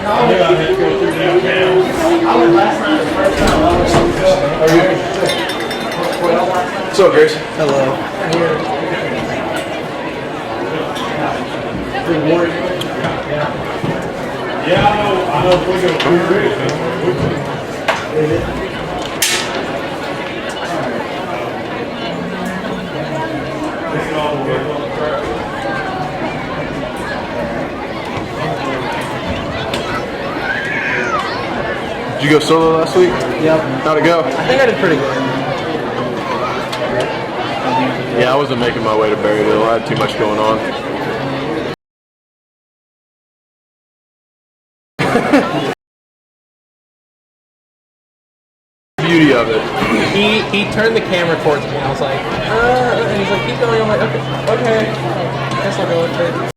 knew I had to go through downtown. I went last night the first time. What's up, Grace? Hello. Yeah, I know if we go through it. Did you go solo last week? Yep. How'd it go? I think I did pretty good. Yeah, I wasn't making my way to Berryville. I had too much going on. Beauty of it. He turned the camera towards me. I was like, and he's like, keep going. I'm like, okay. I guess I'll go with it.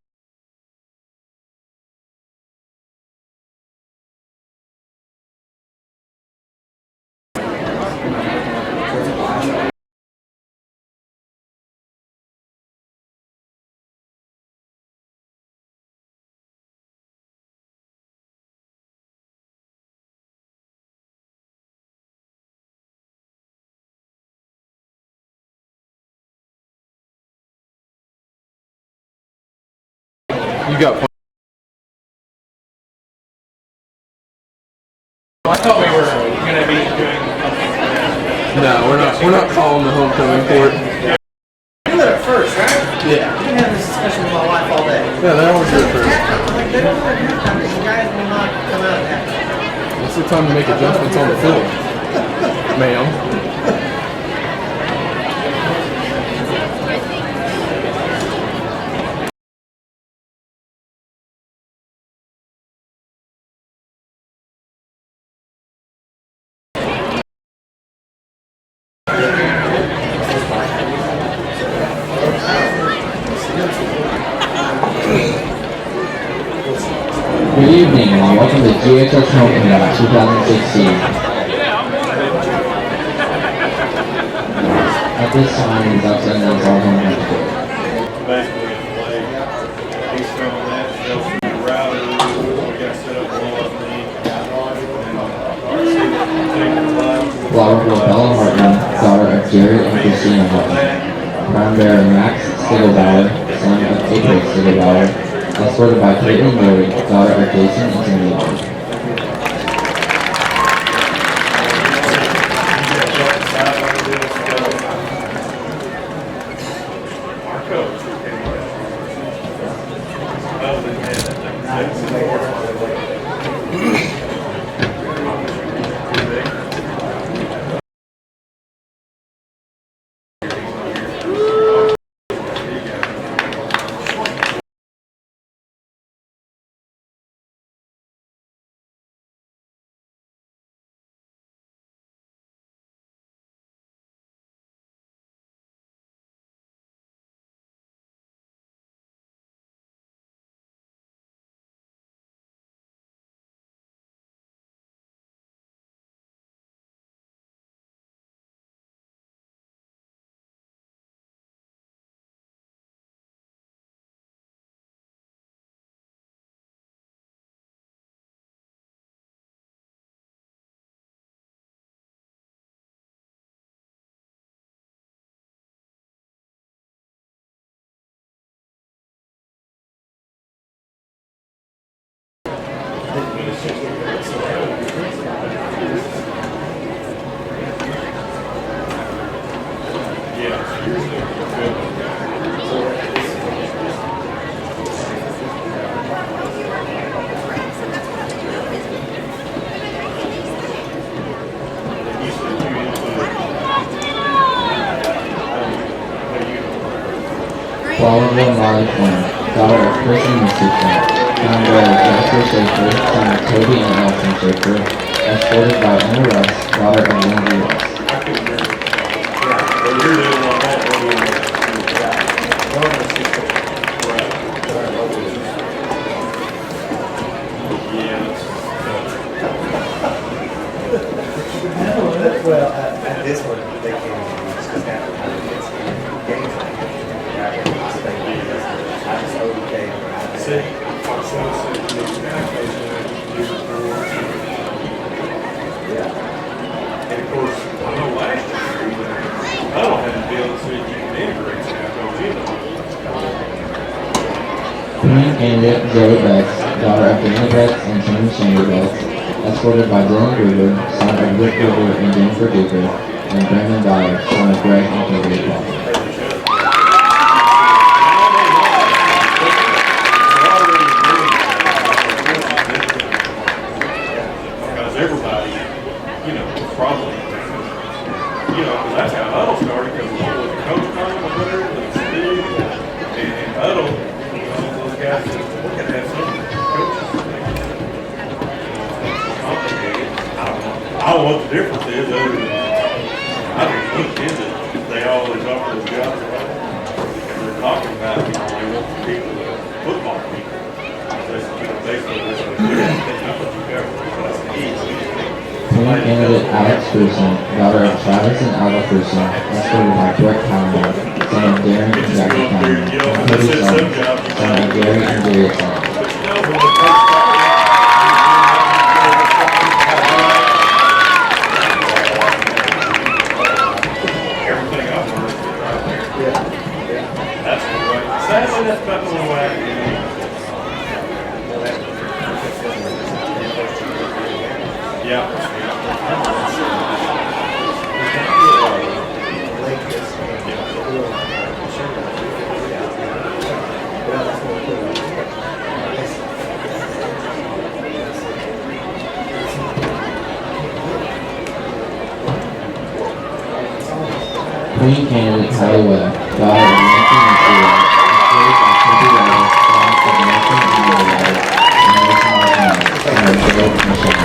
You got fun. I thought we were gonna be doing. No, we're not calling the homecoming court. You did it first, right? Yeah. I've been having this discussion with my wife all day. Yeah, they always do it first. I'm like, they don't want to do time because the guys will not come out of that. It's the time to make adjustments on the field, ma'am. Good evening and welcome to GHS Homecoming 2016. At this time, the Ducks and Nuns are home at the court. Basically, it's like, he's throwing that, they'll shoot the router, we got set up all up and Flowerville Bella Hartman, daughter of Jared and Christina Hartman. Crown bearer Max Stiglbauer, son of April Stiglbauer, escorted by Caitlin Murray, daughter of Jason and Timmy Murray. Flowerville Molly Flynn, daughter of Chris and Missy Flynn. Crown bearer Jasper Schaefer, son of Toby and Allison Schaefer, escorted by Emma Russ, daughter of Lindsay Russ. Well, at this one, they can't even just because half the time it's games. I just overcame. See? And of course, I know last year, I don't have to be able to see if you can integrate that, don't you? Queen candidate Zoe Betts, daughter of Dana Betts and Tim Shander Betts, escorted by Dylan Gruber, son of Rick Gruber and Jennifer Duker, and Brandon Dyer, son of Greg and Kimberly Paul. Because everybody, you know, probably, you know, because that's how Huddle started, because the coach started with her, and Steve, and Huddle, you know, those guys said, we're going to have some coaches. Complicated. I don't know. I don't know what the difference is, other than, I think look into it. They always offer those jobs, right? And they're talking about, you know, they want people, football people. That's, you know, basically, that's what they're Queen candidate Alex Gruson, daughter of Travis and Alva Gruson, escorted by Brett Calmer, son of Darren and Jackie Calmer, and Cody Sutton, son of Gary and Jerry Sutton. Everything I've learned is right there. That's the way. Sadly, that's about the only way I can do it. Yeah. Queen candidate Kylie Webb, daughter of Nancy and Sheila, escorted by Toby Weller, son of Nathan and Mary Weller, and Nathan Martinez, son of Joe and Michelle.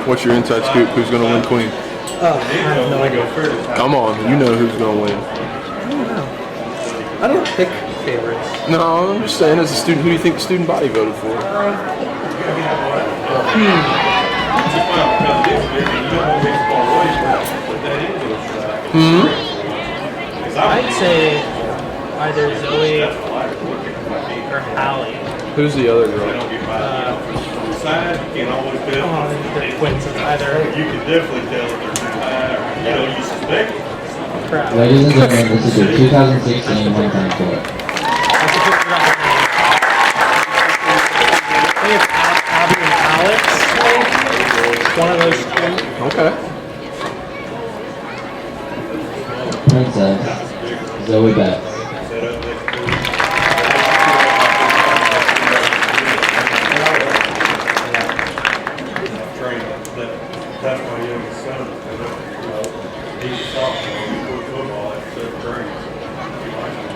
What's your inside scoop? Who's going to win Queen? Oh, I have no idea. Come on, you know who's going to win. I don't pick favorites. No, I'm just saying, as a student, who do you think the student body voted for? I'd say either Zoe or Hallie. Who's the other girl? They're twins. It's either You can definitely tell if they're too high, or, you know, you suspect it. crap. Ladies and gentlemen, this is your 2016 one-time court. I think it's Abby and Alex, maybe? One of those two. Okay. Princess Zoe Betts. Set up next to it. Train that's my youngest son. He's a sophomore. He played football at 7th grade. He likes it.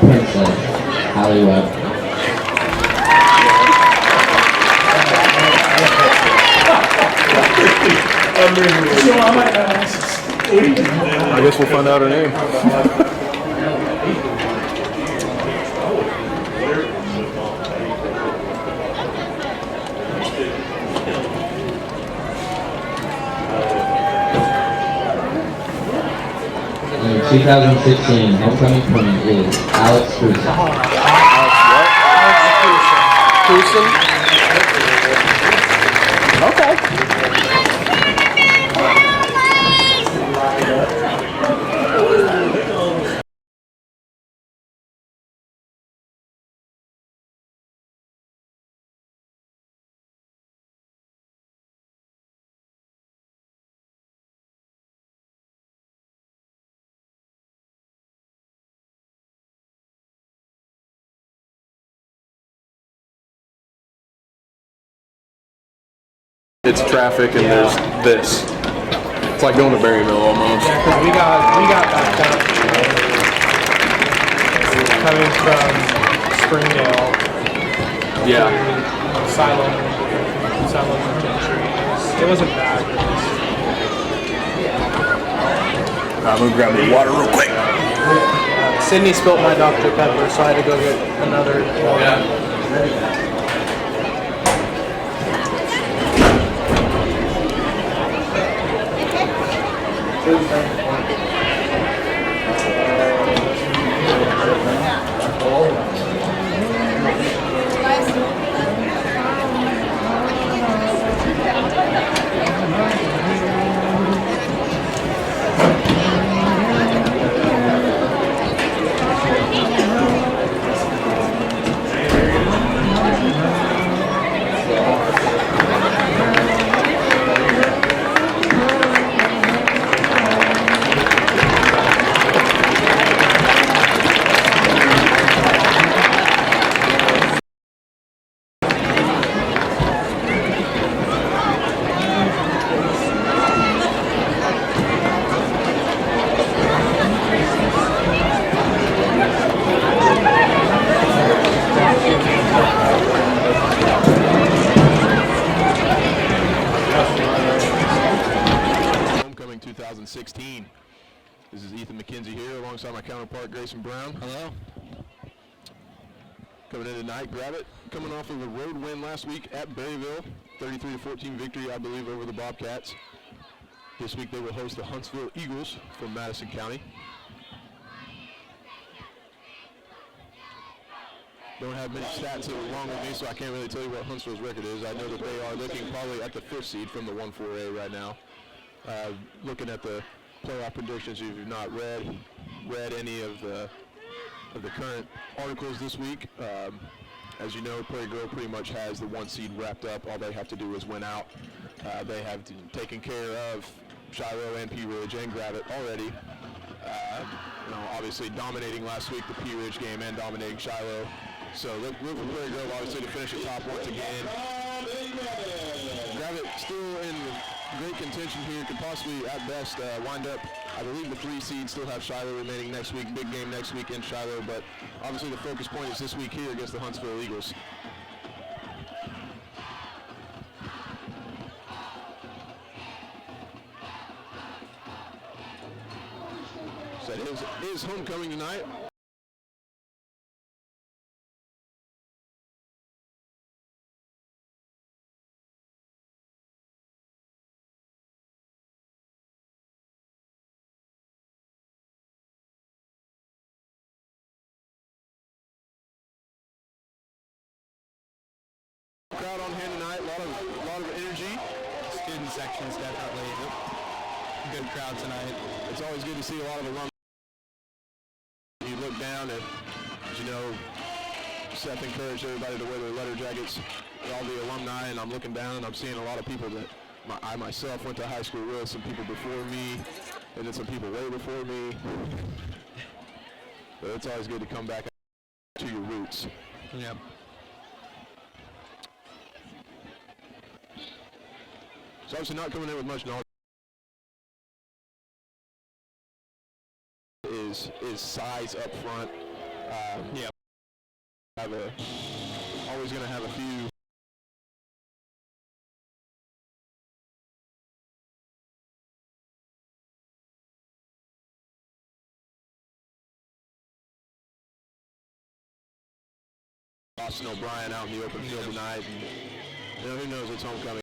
Princess Hallie Webb. I guess we'll find out her name. And your 2016 homecoming queen is Alex Gruson. Cruson? Okay. It's traffic and there's this. It's like going to Berryville almost. Yeah, because we got backed up coming from Springdale. Yeah. Silent Junction. It wasn't bad. I'm gonna grab the water real quick. Sydney spilt my Dr. Pepper, so I had to go get another. Homecoming 2016. This is Ethan McKenzie here alongside my counterpart Grayson Brown. Hello. Coming in tonight, Gravette coming off of a road win last week at Berryville, 33-14 victory, I believe, over the Bobcats. This week they will host the Huntsville Eagles from Madison County. Don't have many stats along with me, so I can't really tell you what Huntsville's record is. I know that they are looking probably at the 5th seed from the 1-4A right now. Looking at the playoff predictions, if you've not read any of the current articles this week, as you know, Prairie Grove pretty much has the 1 seed wrapped up. All they have to do is win out. They have taken care of Shiloh and Pea Ridge and Gravette already. Obviously dominating last week the Pea Ridge game and dominating Shiloh. So look for Prairie Grove obviously to finish the top once again. Gravette still in great contention here, could possibly at best wind up, I believe the 3 seed, still have Shiloh remaining next week, big game next week in Shiloh, but obviously the focus point is this week here against the Huntsville Eagles. So it is homecoming tonight. Crowd on hand tonight, a lot of energy. Student sections definitely good crowd tonight. It's always good to see a lot of alumni. You look down and, as you know, Seth encouraged everybody to wear their letter jackets, all the alumni, and I'm looking down and I'm seeing a lot of people that I myself went to high school with, some people before me, and then some people way before me. But it's always good to come back to your roots. Yep. So obviously not coming in with much knowledge is size up front. Always going to have a few Austin O'Brien out in the open field tonight, and who knows what's homecoming.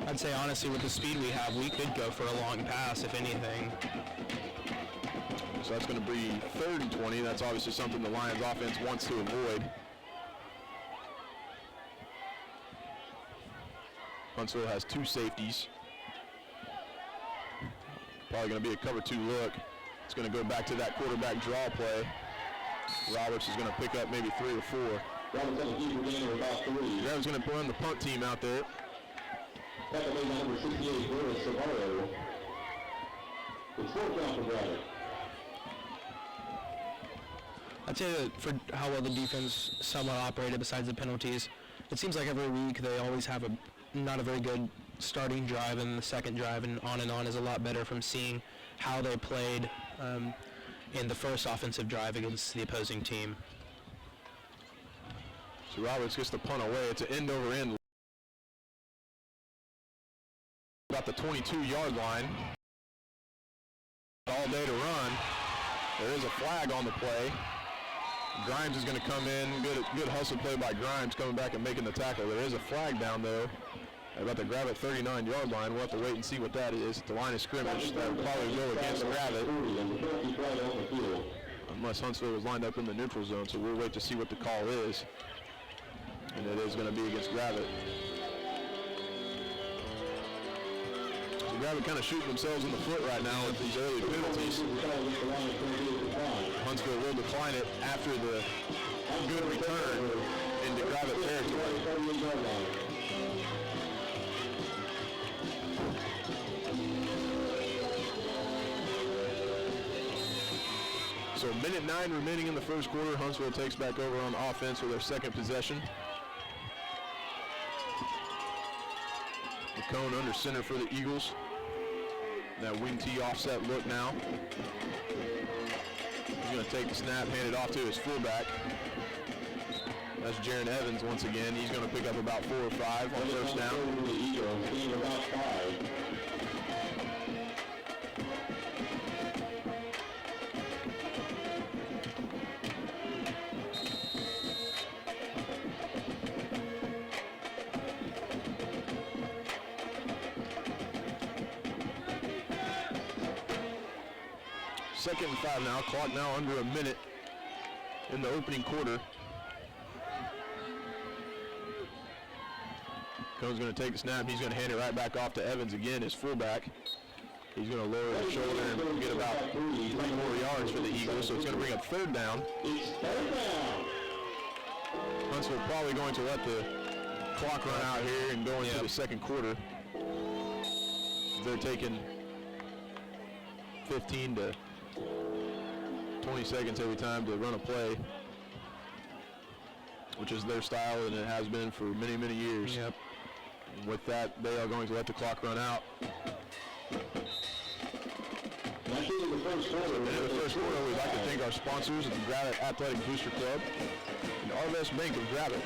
I'd say honestly with the speed we have, we could go for a long pass if anything. So that's going to be 3rd and 20. That's obviously something the Lions offense wants to avoid. Huntsville has 2 safeties. Probably going to be a cover 2 look. It's going to go back to that quarterback draw play. Roberts is going to pick up maybe 3 or 4. Gravette's going to run the punt team out there. Number 68, Burris Savaro. It's 4th down for Gravette. I'd say that for how well the defense somewhat operated besides the penalties, it seems like every week they always have not a very good starting drive, and the second drive and on is a lot better from seeing how they played in the first offensive drive against the opposing team. So Roberts gets the punt away. It's an end over end about the 22-yard line. All day to run. There is a flag on the play. Grimes is going to come in. Good hustle play by Grimes coming back and making the tackle. There is a flag down, though, about the Gravette 39-yard line. We'll have to wait and see what that is. At the line of scrimmage, that will probably go against Gravette, unless Huntsville was lined up in the neutral zone, so we'll wait to see what the call is. And it is going to be against Gravette. So Gravette kind of shooting themselves in the foot right now with these early penalties. Huntsville will decline it after the good return into Gravette territory. So minute 9 remaining in the first quarter. Huntsville takes back over on offense for their second possession. McCone under center for the Eagles. That wing tee offset look now. He's going to take the snap, hand it off to his fullback. That's Jaron Evans once again. He's going to pick up about 4 or 5 on first down. Second and 5 now. Clock now under a minute in the opening quarter. Cone's going to take the snap. He's going to hand it right back off to Evans again, his fullback. He's going to lower his shoulder and get about 3 more yards for the Eagles, so it's going to bring up third down. Huntsville probably going to let the clock run out here and go into the second quarter. They're taking 15 to 20 seconds every time to run a play, which is their style and it has been for many, many years. Yep. And with that, they are going to let the clock run out. In the first quarter, we'd like to thank our sponsors at the Gravette Athletic Booster Club and Arvest Bank of Gravette.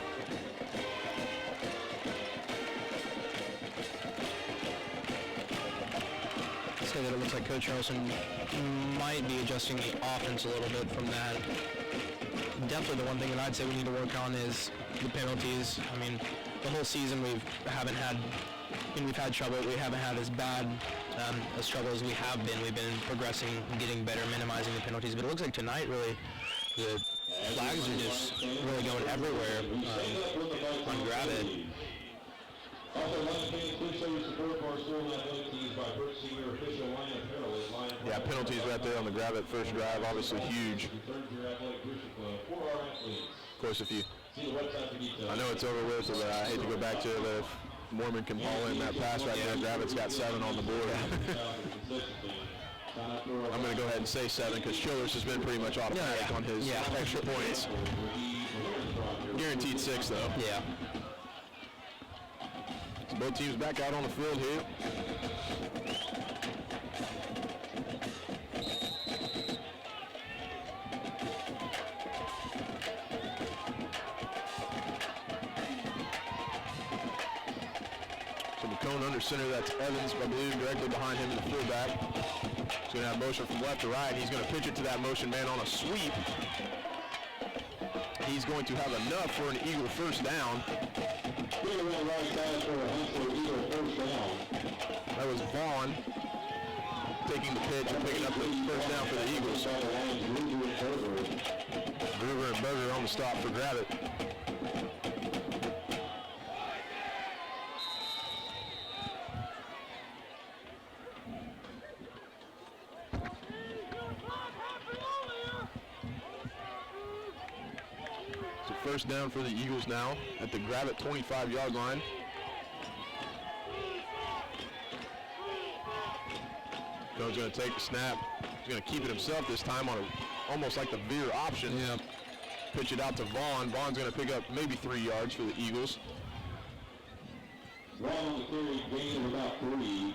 Say that it looks like Coach Harrelson might be adjusting the offense a little bit from that. Definitely the one thing that I'd say we need to work on is the penalties. I mean, the whole season we've had trouble. We haven't had as bad as trouble as we have been. We've been progressing, getting better, minimizing the penalties. But it looks like tonight, really, the flags are just really going everywhere on Gravette. Yeah, penalties right there on the Gravette first drive, obviously huge. Of course, I know it's over with, but I hate to go back to the if Mormon can haul in that pass right there. Gravette's got 7 on the board. I'm going to go ahead and say 7 because Childress has been pretty much automatic on his extra points. Guaranteed 6, though. Yeah. So both teams back out on the field here. So McCone under center, that's Evans, I believe, directly behind him in the fullback. He's going to have motion from left to right. He's going to pitch it to that motion man on a sweep. He's going to have enough for an Eagle first down. That was Vaughn taking the pitch and picking up the first down for the Eagles. Gruber and Berger on the stop for Gravette. So first down for the Eagles now at the Gravette 25-yard line. Cone's going to take the snap. He's going to keep it himself this time on almost like the veer option. Yeah. Pitch it out to Vaughn. Vaughn's going to pick up maybe 3 yards for the Eagles. Vaughn carry gain of about 3.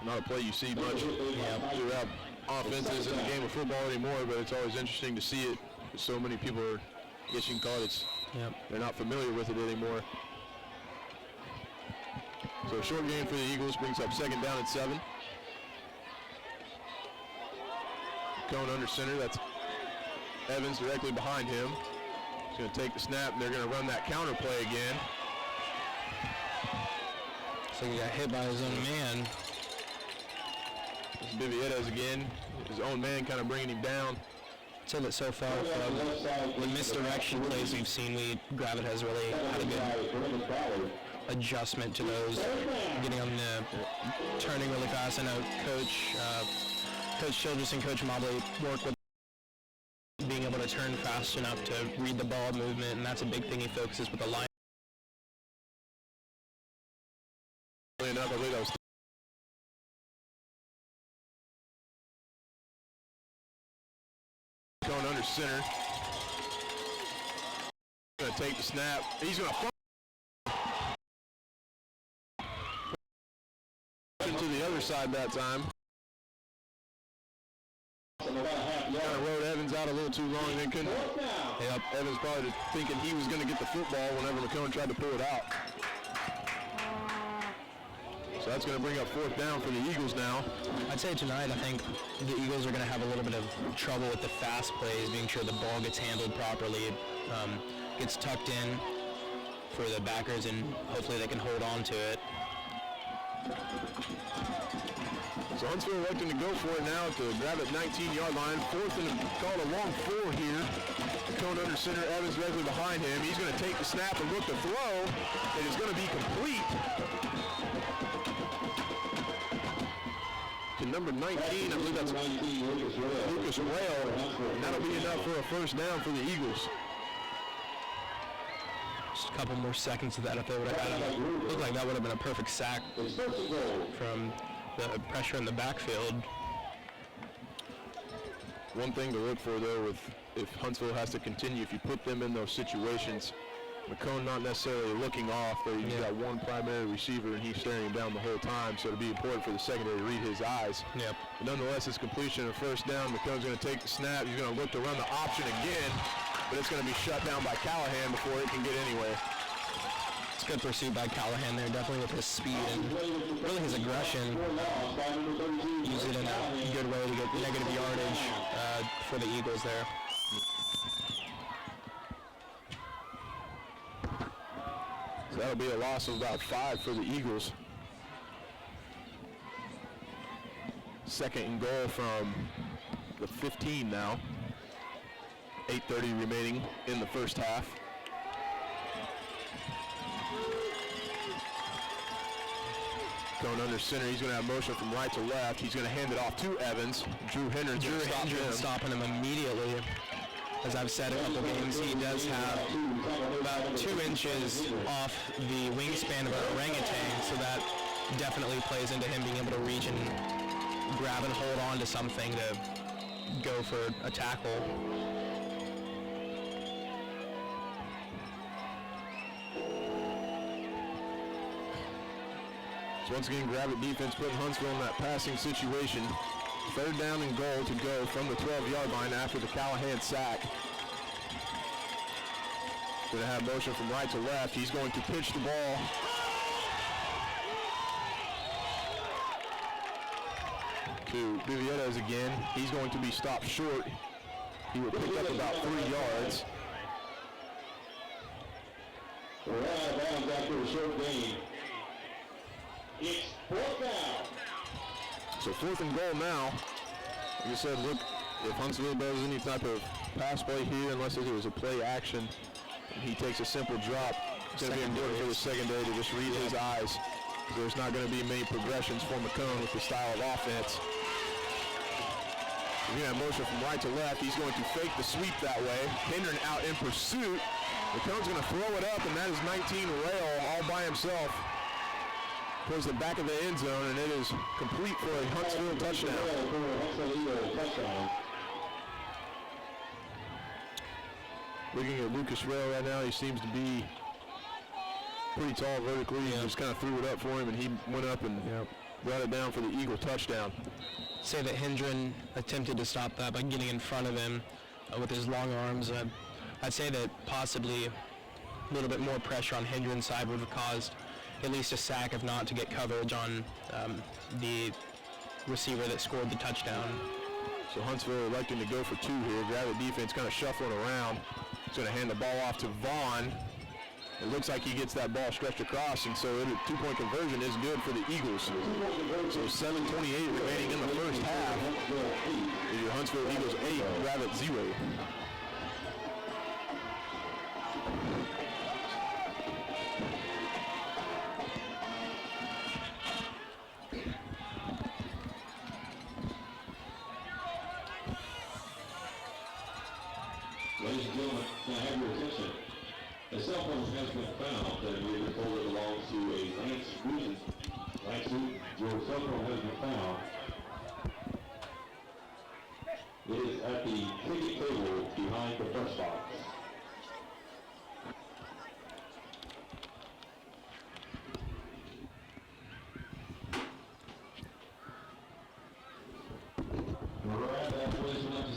Not a play you see much throughout offenses in the game of football anymore, but it's always interesting to see it. So many people are, I guess you can call it, they're not familiar with it anymore. So short gain for the Eagles brings up second down at 7. Cone under center, that's Evans directly behind him. He's going to take the snap, and they're going to run that counter play again. So he got hit by his own man. This is Bivietas again. His own man kind of bringing him down. I'd say that so far from the misdirection plays we've seen, Gravette has really had a good adjustment to those, getting on the turning really fast. I know Coach Childress and Coach Mobley work with being able to turn fast enough to read the ball movement, and that's a big thing he focuses with the line. Enough, I believe that was going under center. Going to take the snap. He's going to to the other side that time. Kind of rode Evans out a little too long. They couldn't. Yep, Evans probably thinking he was going to get the football whenever McCone tried to pull it out. So that's going to bring up fourth down for the Eagles now. I'd say tonight, I think the Eagles are going to have a little bit of trouble with the fast plays, making sure the ball gets handled properly, gets tucked in for the backers, and hopefully they can hold on to it. So Huntsville electing to go for it now at the Gravette 19-yard line. Fourth and called a long 4 here. Cone under center, Evans directly behind him. He's going to take the snap and look to throw. It is going to be complete to number 19. I believe that's Lucas Rail. And that'll be enough for a first down for the Eagles. Just a couple more seconds of that if they would have had it. Looked like that would have been a perfect sack from the pressure in the backfield. One thing to look for, though, if Huntsville has to continue, if you put them in those situations, McCone not necessarily looking off, but he's got one primary receiver and he's staring him down the whole time, so it'll be important for the secondary to read his eyes. Yep. But nonetheless, it's completion of first down. McCone's going to take the snap. He's going to look to run the option again, but it's going to be shut down by Callahan before it can get anywhere. It's good pursuit by Callahan there, definitely with his speed and really his aggression. Use it in a good way to get negative yardage for the Eagles there. So that'll be a loss of about 5 for the Eagles. Second and goal from the 15 now. 8:30 remaining in the first half. Going under center, he's going to have motion from right to left. He's going to hand it off to Evans. Drew Hendren stopping him immediately. As I've said a couple games, he does have about 2 inches off the wingspan of an orangutan, so that definitely plays into him being able to reach and grab and hold on to something to go for a tackle. So once again, Gravette defense putting Huntsville in that passing situation. Third down and goal to go from the 12-yard line after the Callahan sack. Going to have motion from right to left. He's going to pitch the ball. To Bivietas again. He's going to be stopped short. He will pick up about 3 yards. We're out of bounds after a short gain. It's fourth down. So fourth and goal now. Like I said, look, if Huntsville does any type of pass play here, unless it was a play action, and he takes a simple drop, it's going to be important for the secondary to just read his eyes. There's not going to be many progressions for McCone with the style of offense. He's going to have motion from right to left. He's going to fake the sweep that way. Hendren out in pursuit. McCone's going to throw it up, and that is 19 Rail all by himself towards the back of the end zone, and it is complete for a Huntsville touchdown. Looking at Lucas Rail right now, he seems to be pretty tall vertically. He just kind of threw it up for him, and he went up and brought it down for the Eagle touchdown. Say that Hendren attempted to stop that by getting in front of him with his long arms. I'd say that possibly a little bit more pressure on Hendren's side would have caused at least a sack, if not to get coverage on the receiver that scored the touchdown. So Huntsville electing to go for 2 here. Gravette defense kind of shuffling around. He's going to hand the ball off to Vaughn. It looks like he gets that ball stretched across, and so a 2-point conversion is good for the Eagles. So 7:28 remaining in the first half. Your Huntsville Eagles 8, Gravette 0. Ladies and gentlemen, can I have your attention? A cell phone has been found that we were told it belongs to a Lance Wooten. Lance Wooten, your cell phone has been found. It is at the ticket table behind the press box.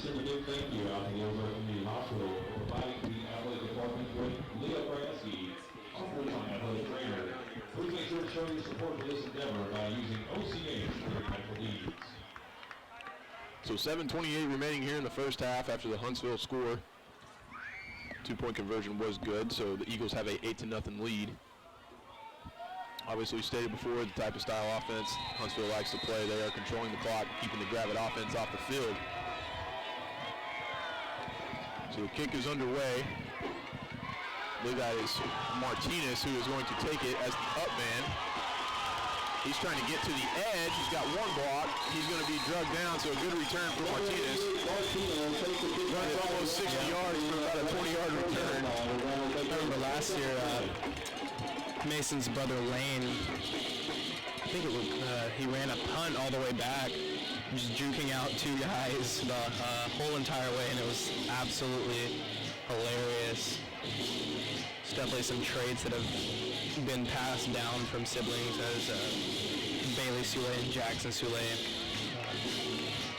Send a big thank you out to the Ozark Community Hospital for providing the athletic department with Leo Bransky, our full-time athletic trainer. Please make sure to show your support for this endeavor by using OCH for your medical needs. So 7:28 remaining here in the first half after the Huntsville score. 2-point conversion was good, so the Eagles have a 8-0 lead. Obviously, we stated before the type of style offense Huntsville likes to play. They are controlling the clock, keeping the Gravette offense off the field. So the kick is underway. I believe that is Martinez who is going to take it as the up man. He's trying to get to the edge. He's got one block. He's going to be drugged down, so a good return for Martinez. Runs almost 60 yards for about a 20-yard return. I remember last year, Mason's brother Lane, I think it was, he ran a punt all the way back, just juking out 2 guys the whole entire way, and it was absolutely hilarious. It's definitely some traits that have been passed down from siblings as Bailey Sule and Jackson Sule,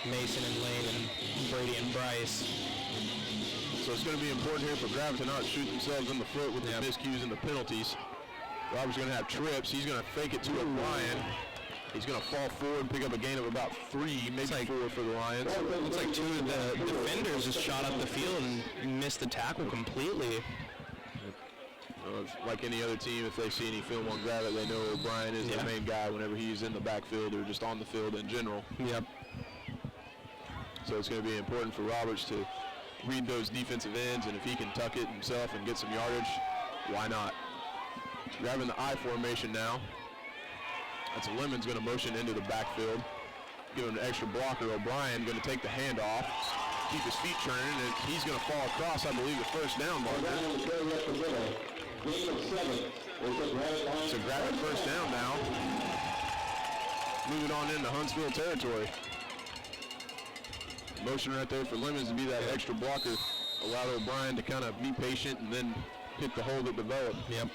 Mason and Lane and Brady and Bryce. So it's going to be important here for Gravette to not shoot themselves in the foot with the miscues and the penalties. Robert's going to have trips. He's going to fake it to O'Brien. He's going to fall forward and pick up a gain of about 3, maybe 4 for the Lions. Looks like 2 of the defenders just shot up the field and missed the tackle completely. Like any other team, if they see any film on Gravette, they know O'Brien is the main guy whenever he's in the backfield or just on the field in general. Yep. So it's going to be important for Roberts to read those defensive ends, and if he can tuck it himself and get some yardage, why not? Grabbing the I formation now. That's Lemon's going to motion into the backfield. Give him an extra blocker. O'Brien going to take the handoff, keep his feet turning, and he's going to fall across, I believe, the first down marker. So Gravette first down now. Moving on into Huntsville territory. Motion right there for Lemons to be that extra blocker. Allowed O'Brien to kind of be patient and then hit the hole that developed. Yep.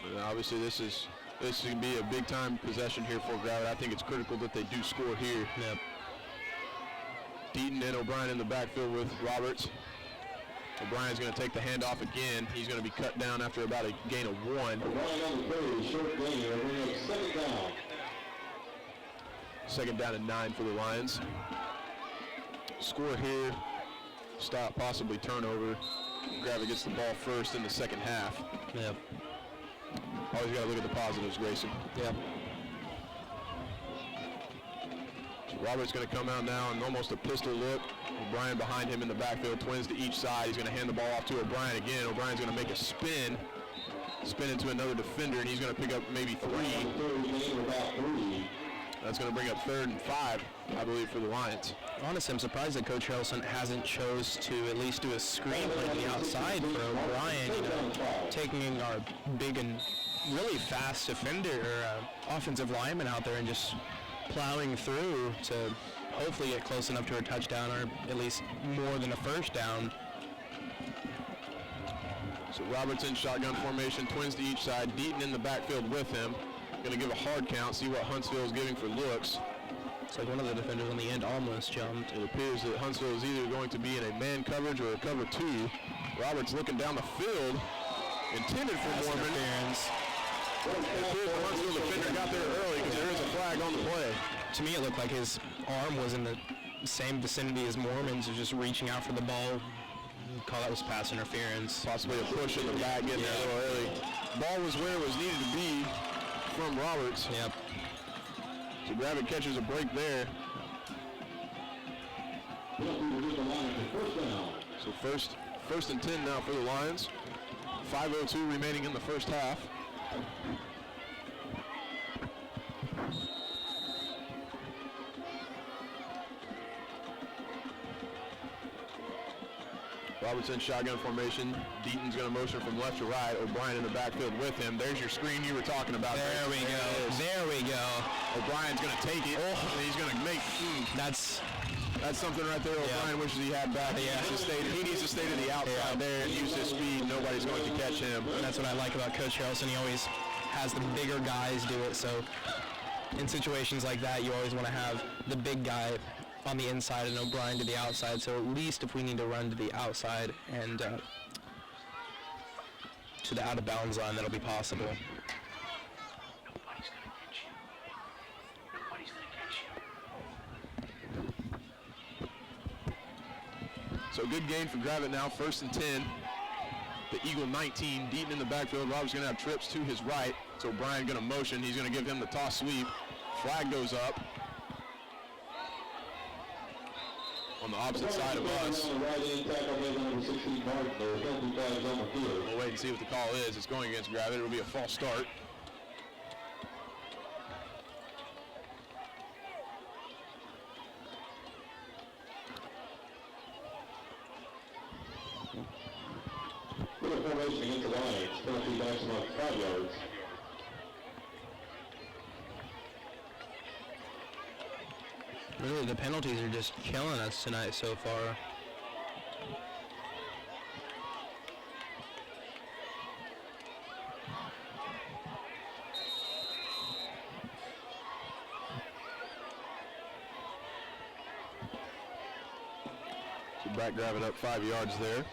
And obviously this is going to be a big time possession here for Gravette. I think it's critical that they do score here. Yep. Deaton and O'Brien in the backfield with Roberts. O'Brien's going to take the handoff again. He's going to be cut down after about a gain of 1. O'Brien on the carry, short gain, and we're going to second down. Second down and 9 for the Lions. Score here, stop, possibly turnover. Gravette gets the ball first in the second half. Yep. Always got to look at the positives, Grayson. Yep. So Robert's going to come out now and almost a pistol look. O'Brien behind him in the backfield, twins to each side. He's going to hand the ball off to O'Brien again. O'Brien's going to make a spin into another defender, and he's going to pick up maybe 3. That's going to bring up 3rd and 5, I believe, for the Lions. Honestly, I'm surprised that Coach Harrelson hasn't chose to at least do a screen play on the outside for O'Brien, taking our big and really fast defender or offensive lineman out there and just plowing through to hopefully get close enough to a touchdown or at least more than a first down. So Roberts in shotgun formation, twins to each side, Deaton in the backfield with him. Going to give a hard count, see what Huntsville is giving for looks. It's like one of the defenders on the end almost jumped. It appears that Huntsville is either going to be in a man coverage or a cover 2. Roberts looking down the field, intended for Mormon. Interference. It appears the Huntsville defender got there early because there is a flag on the play. To me, it looked like his arm was in the same vicinity as Mormon's, just reaching out for the ball. Call that was pass interference. Possibly a push in the back, getting there a little early. Ball was where it was needed to be from Roberts. Yep. So Gravette catches a break there. So first and 10 now for the Lions. 5:02 remaining in the first half. Roberts in shotgun formation. Deaton's going to motion from left to right. O'Brien in the backfield with him. There's your screen you were talking about. There we go. There we go. O'Brien's going to take it. And he's going to make. That's something right there. O'Brien wishes he had back. Yeah. He needs to stay to the outside there and use his speed. Nobody's going to catch him. That's what I like about Coach Harrelson. He always has the bigger guys do it. So in situations like that, you always want to have the big guy on the inside and O'Brien to the outside. So at least if we need to run to the outside and to the out of bounds line, that'll be possible. So good gain for Gravette now, 1st and 10. The Eagle 19, Deaton in the backfield. Robert's going to have trips to his right. So O'Brien going to motion. He's going to give him the toss sweep. Flag goes up. On the opposite side of us. We'll wait and see what the call is. It's going against Gravette. It'll be a false start. Formation against the Lions, penalty maximum 5 yards. Really, the penalties are just killing us tonight so far. So back Gravette up 5 yards there.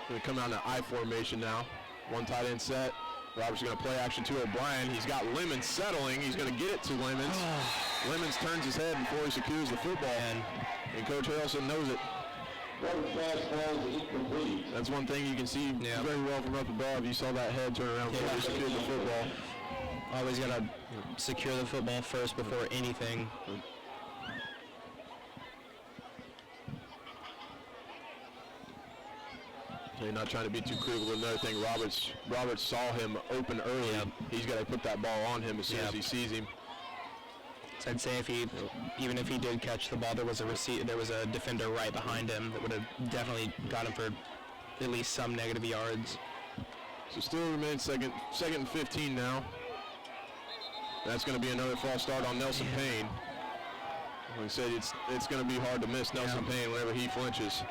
Going to come out in an I formation now. One tight end set. Roberts going to play action to O'Brien. He's got Lemons settling. He's going to get it to Lemons. Lemons turns his head before he secures the football. And Coach Harrelson knows it. That's one thing you can see very well from up above. You saw that head turn around before he secured the football. Always got to secure the football first before anything. You're not trying to be too critical. Another thing, Roberts saw him open early. He's got to put that ball on him as soon as he sees him. So I'd say even if he did catch the ball, there was a defender right behind him that would have definitely got him for at least some negative yards. So still remains second and 15 now. That's going to be another false start on Nelson Payne. Like I said, it's going to be hard to miss Nelson Payne whenever he flinches.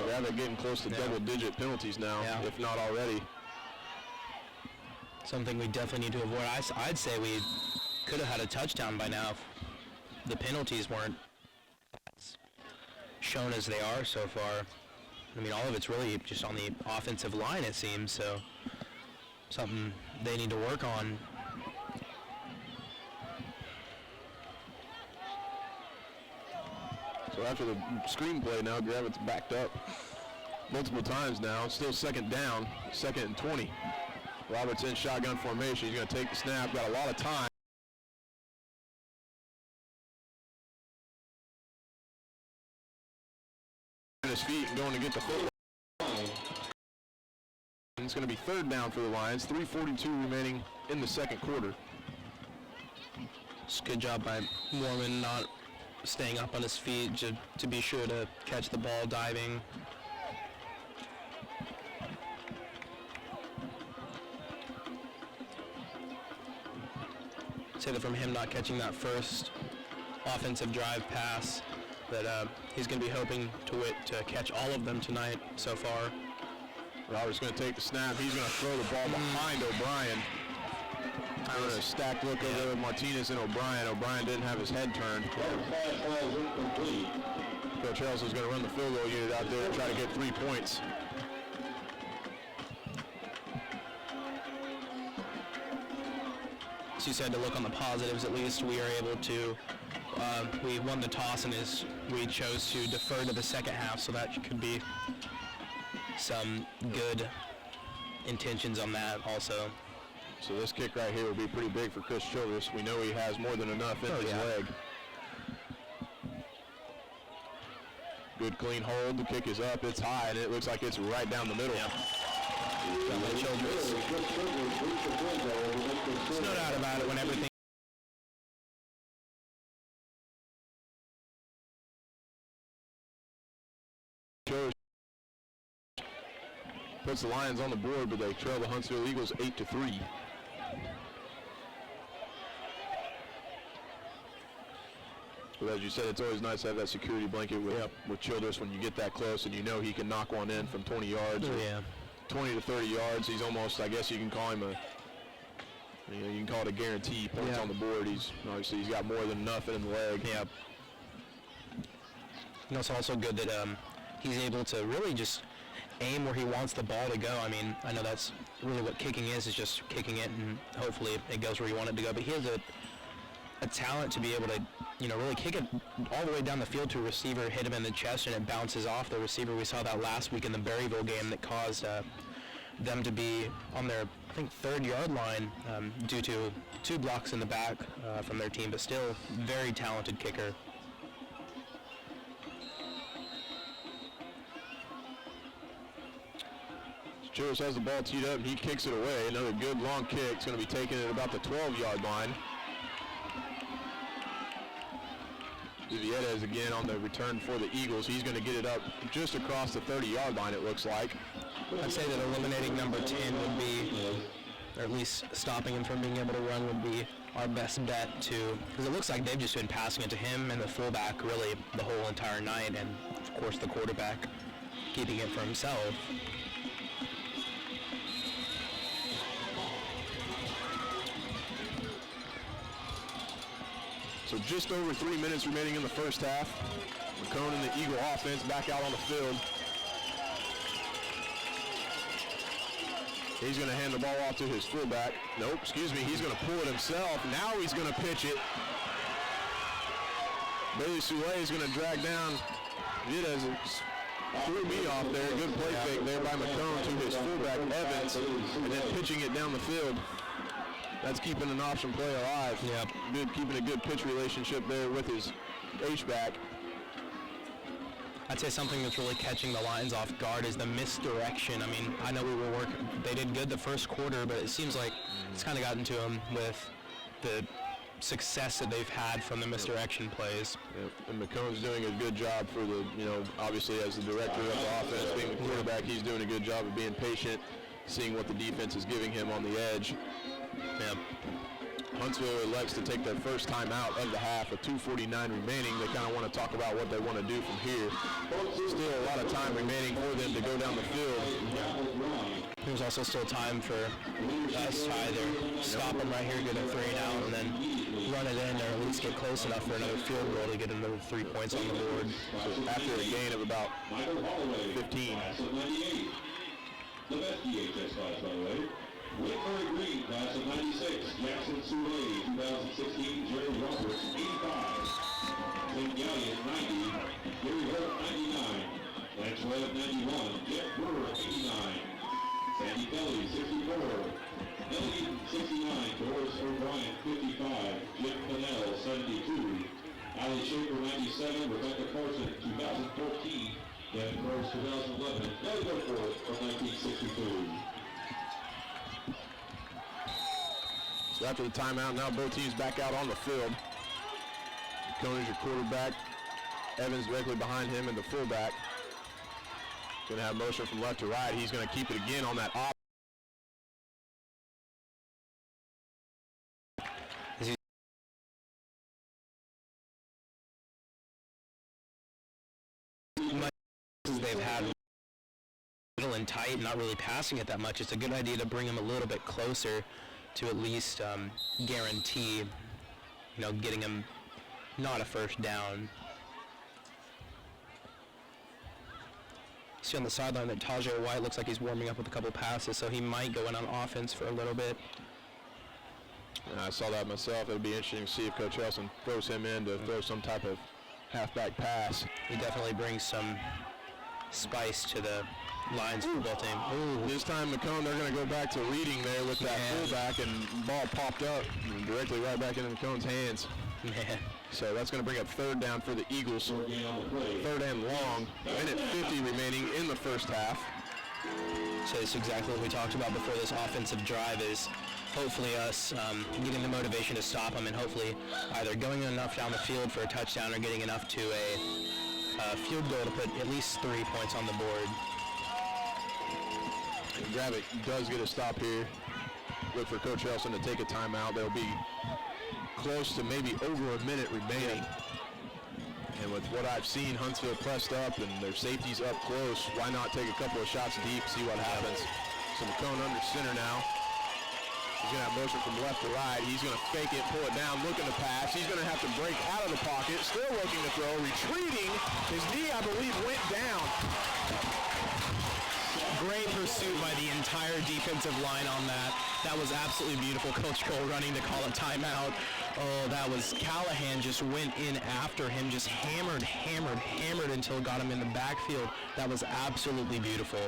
Gravette getting close to double-digit penalties now, if not already. Something we definitely need to avoid. I'd say we could have had a touchdown by now if the penalties weren't shown as they are so far. I mean, all of it's really just on the offensive line, it seems, so something they need to work on. So after the screenplay now, Gravette's backed up multiple times now. Still second down, 2nd and 20. Roberts in shotgun formation. He's going to take the snap. Got a lot of time. On his feet and going to get the football. It's going to be 3rd down for the Lions. 3:42 remaining in the second quarter. It's a good job by Mormon not staying up on his feet to be sure to catch the ball diving. Say that from him not catching that first offensive drive pass, that he's going to be hoping to catch all of them tonight so far. Robert's going to take the snap. He's going to throw the ball behind O'Brien. A stacked look over Martinez and O'Brien. O'Brien didn't have his head turned. Coach Harrelson's is going to run the field goal unit out there to try to get 3 points. As you said, to look on the positives, at least we are able to, we won the toss and we chose to defer to the second half, so that could be some good intentions on that also. So this kick right here will be pretty big for Chris Childress. We know he has more than enough in his leg. Good clean hold. The kick is up. It's high, and it looks like it's right down the middle. Yep. Childress. There's no doubt about it when everything. Puts the Lions on the board, but they trail the Huntsville Eagles 8-3. But as you said, it's always nice to have that security blanket with Childress when you get that close and you know he can knock one in from 20 yards. 20 to 30 yards. He's almost, I guess you can call him you can call it a guarantee points on the board. He's obviously he's got more than enough in the leg. Yep. It's also good that he's able to really just aim where he wants the ball to go. I mean, I know that's really what kicking is just kicking it and hopefully it goes where you want it to go. But he has a talent to be able to, really kick it all the way down the field to a receiver, hit him in the chest, and it bounces off the receiver. We saw that last week in the Berryville game that caused them to be on their, I think, 3rd-yard line due to 2 blocks in the back from their team, but still very talented kicker. Childress has the ball teed up, and he kicks it away. Another good long kick. It's going to be taken at about the 12-yard line. Viviedes again on the return for the Eagles. He's going to get it up just across the 30-yard line, it looks like. I'd say that eliminating number 10 would be, or at least stopping him from being able to run would be our best bet because it looks like they've just been passing it to him and the fullback really the whole entire night, and of course the quarterback keeping it for himself. So just over 3 minutes remaining in the first half. McCone and the Eagle offense back out on the field. He's going to hand the ball off to his fullback. Nope, excuse me, he's going to pull it himself. Now he's going to pitch it. Bailey Soule is going to drag down. Viviedes threw me off there. Good play fake there by McCone to his fullback, Evans, and then pitching it down the field. That's keeping an option play alive. Yep. Good, keeping a good pitch relationship there with his H-back. I'd say something that's really catching the Lions off guard is the misdirection. I mean, I know they did good the first quarter, but it seems like it's kind of gotten to them with the success that they've had from the misdirection plays. Yep. And McCone's doing a good job for the, obviously as the director of the offense, being the quarterback, he's doing a good job of being patient, seeing what the defense is giving him on the edge. Yep. Huntsville elects to take their first time out of the half with 2:49 remaining. They kind of want to talk about what they want to do from here. Still a lot of time remaining for them to go down the field. There's also still time for us to either stop them right here, get a 3 and out, and then run it in, or at least get close enough for another field goal to get another 3 points on the board. So after a gain of about 15. The best GHS class, by the way. Whitmore Green, class of 96. Jackson Soule, 2016. Jerry Roberts, 85. Tim Gallion, 90. Gary Holt, 99. Lance Webb, 91. Jeff Brewer, 89. Sandy Kelly, 64. Ellie, 69. Doris O'Brien, 55. Jim Pennell, 72. Ali Schaefer, 97. Rebecca Carson, 2014. Kevin Gross, 2011. Nelly Goforth from 1962. So after the timeout, now both teams back out on the field. McCone is your quarterback. Evans directly behind him and the fullback. Going to have motion from left to right. He's going to keep it again on that option. they've had middle and tight, not really passing it that much. It's a good idea to bring him a little bit closer to at least guarantee, getting him not a first down. See on the sideline that Tajay White looks like he's warming up with a couple passes, so he might go in on offense for a little bit. I saw that myself. It would be interesting to see if Coach Elson throws him in to throw some type of halfback pass. He definitely brings some spice to the Lions football team. Ooh. This time, McCone, they're going to go back to reading there with that fullback, and ball popped up directly right back into McCone's hands. Man. So that's going to bring up third down for the Eagles. Third and long. Minute 50 remaining in the first half. So it's exactly what we talked about before this offensive drive is hopefully us getting the motivation to stop them and hopefully either going enough down the field for a touchdown or getting enough to a field goal to put at least 3 points on the board. Gravette does get a stop here. Look for Coach Elson to take a timeout. There'll be close to maybe over a minute remaining. And with what I've seen, Huntsville pressed up and their safeties up close, why not take a couple of shots deep, see what happens. So McCone under center now. He's going to have motion from left to right. He's going to fake it, pull it down, looking to pass. He's going to have to break out of the pocket, still looking to throw, retreating. His knee, I believe, went down. Great pursuit by the entire defensive line on that. That was absolutely beautiful. Coach Cole running to call a timeout. Oh, that was Callahan just went in after him, just hammered until got him in the backfield. That was absolutely beautiful.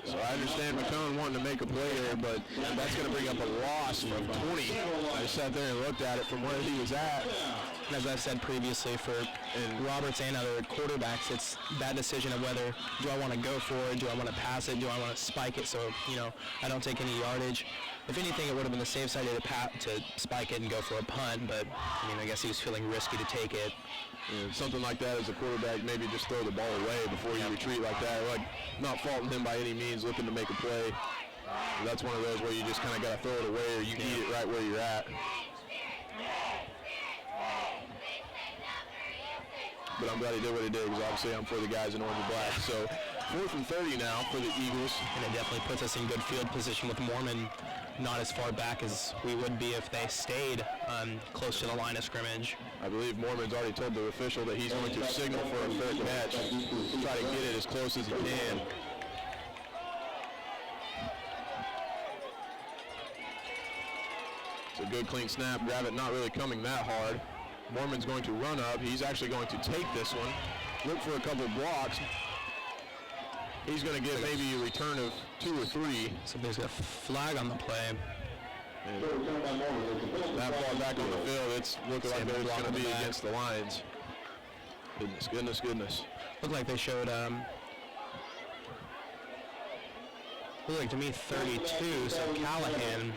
So I understand McCone wanting to make a play there, but that's going to bring up a loss from 20. I sat there and looked at it from where he was at. As I've said previously, for Roberts and other quarterbacks, it's that decision of whether do I want to go for it, do I want to pass it, do I want to spike it so, I don't take any yardage. If anything, it would have been the safe side to spike it and go for a punt, but, I guess he was feeling risky to take it. Yeah, something like that as a quarterback, maybe just throw the ball away before you retreat like that. Like, not faulting him by any means, looking to make a play. That's one of those where you just kind of got to throw it away or you can eat it right where you're at. But I'm glad he did what he did because obviously I'm for the guys in orange and black. So 4th and 30 now for the Eagles. And it definitely puts us in good field position with Mormon not as far back as we would be if they stayed close to the line of scrimmage. I believe Mormon's already told the official that he's going to signal for a fair catch, try to get it as close as he can. It's a good clean snap. Gravette not really coming that hard. Mormon's going to run up. He's actually going to take this one. Look for a couple blocks. He's going to get maybe a return of 2 or 3. So there's a flag on the play. And that ball back on the field, it's looking like it's going to be against the Lions. Goodness. Looked like they showed, looked like to me 32, so Callahan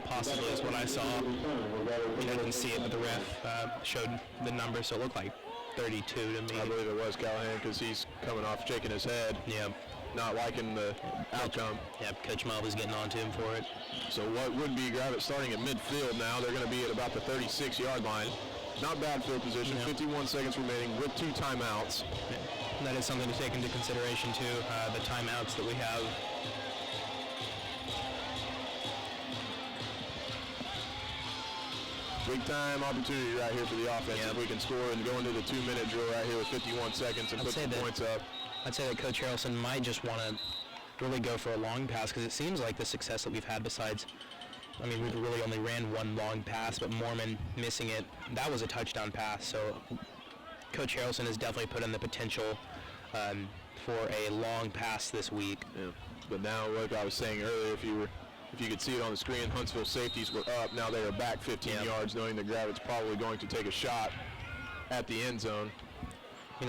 possibly is what I saw. I didn't see it, but the ref showed the number, so it looked like 32 to me. I believe it was Callahan because he's coming off shaking his head. Yeah. Not liking the outcome. Yeah, Coach Melvin's getting on to him for it. So what would be Gravette starting at midfield now? They're going to be at about the 36-yard line. Not bad field position, 51 seconds remaining with 2 timeouts. Yeah. That is something to take into consideration too, the timeouts that we have. Big time opportunity right here for the offense. If we can score and go into the 2-minute drill right here with 51 seconds and put some points up. I'd say that Coach Harrelson might just want to really go for a long pass because it seems like the success that we've had besides, we've really only ran one long pass, but Mormon missing it, that was a touchdown pass. So Coach Harrelson has definitely put in the potential for a long pass this week. Yeah. But now, like I was saying earlier, if you could see it on the screen, Huntsville safeties were up. Now they are back 15 yards, knowing that Gravette's probably going to take a shot at the end zone.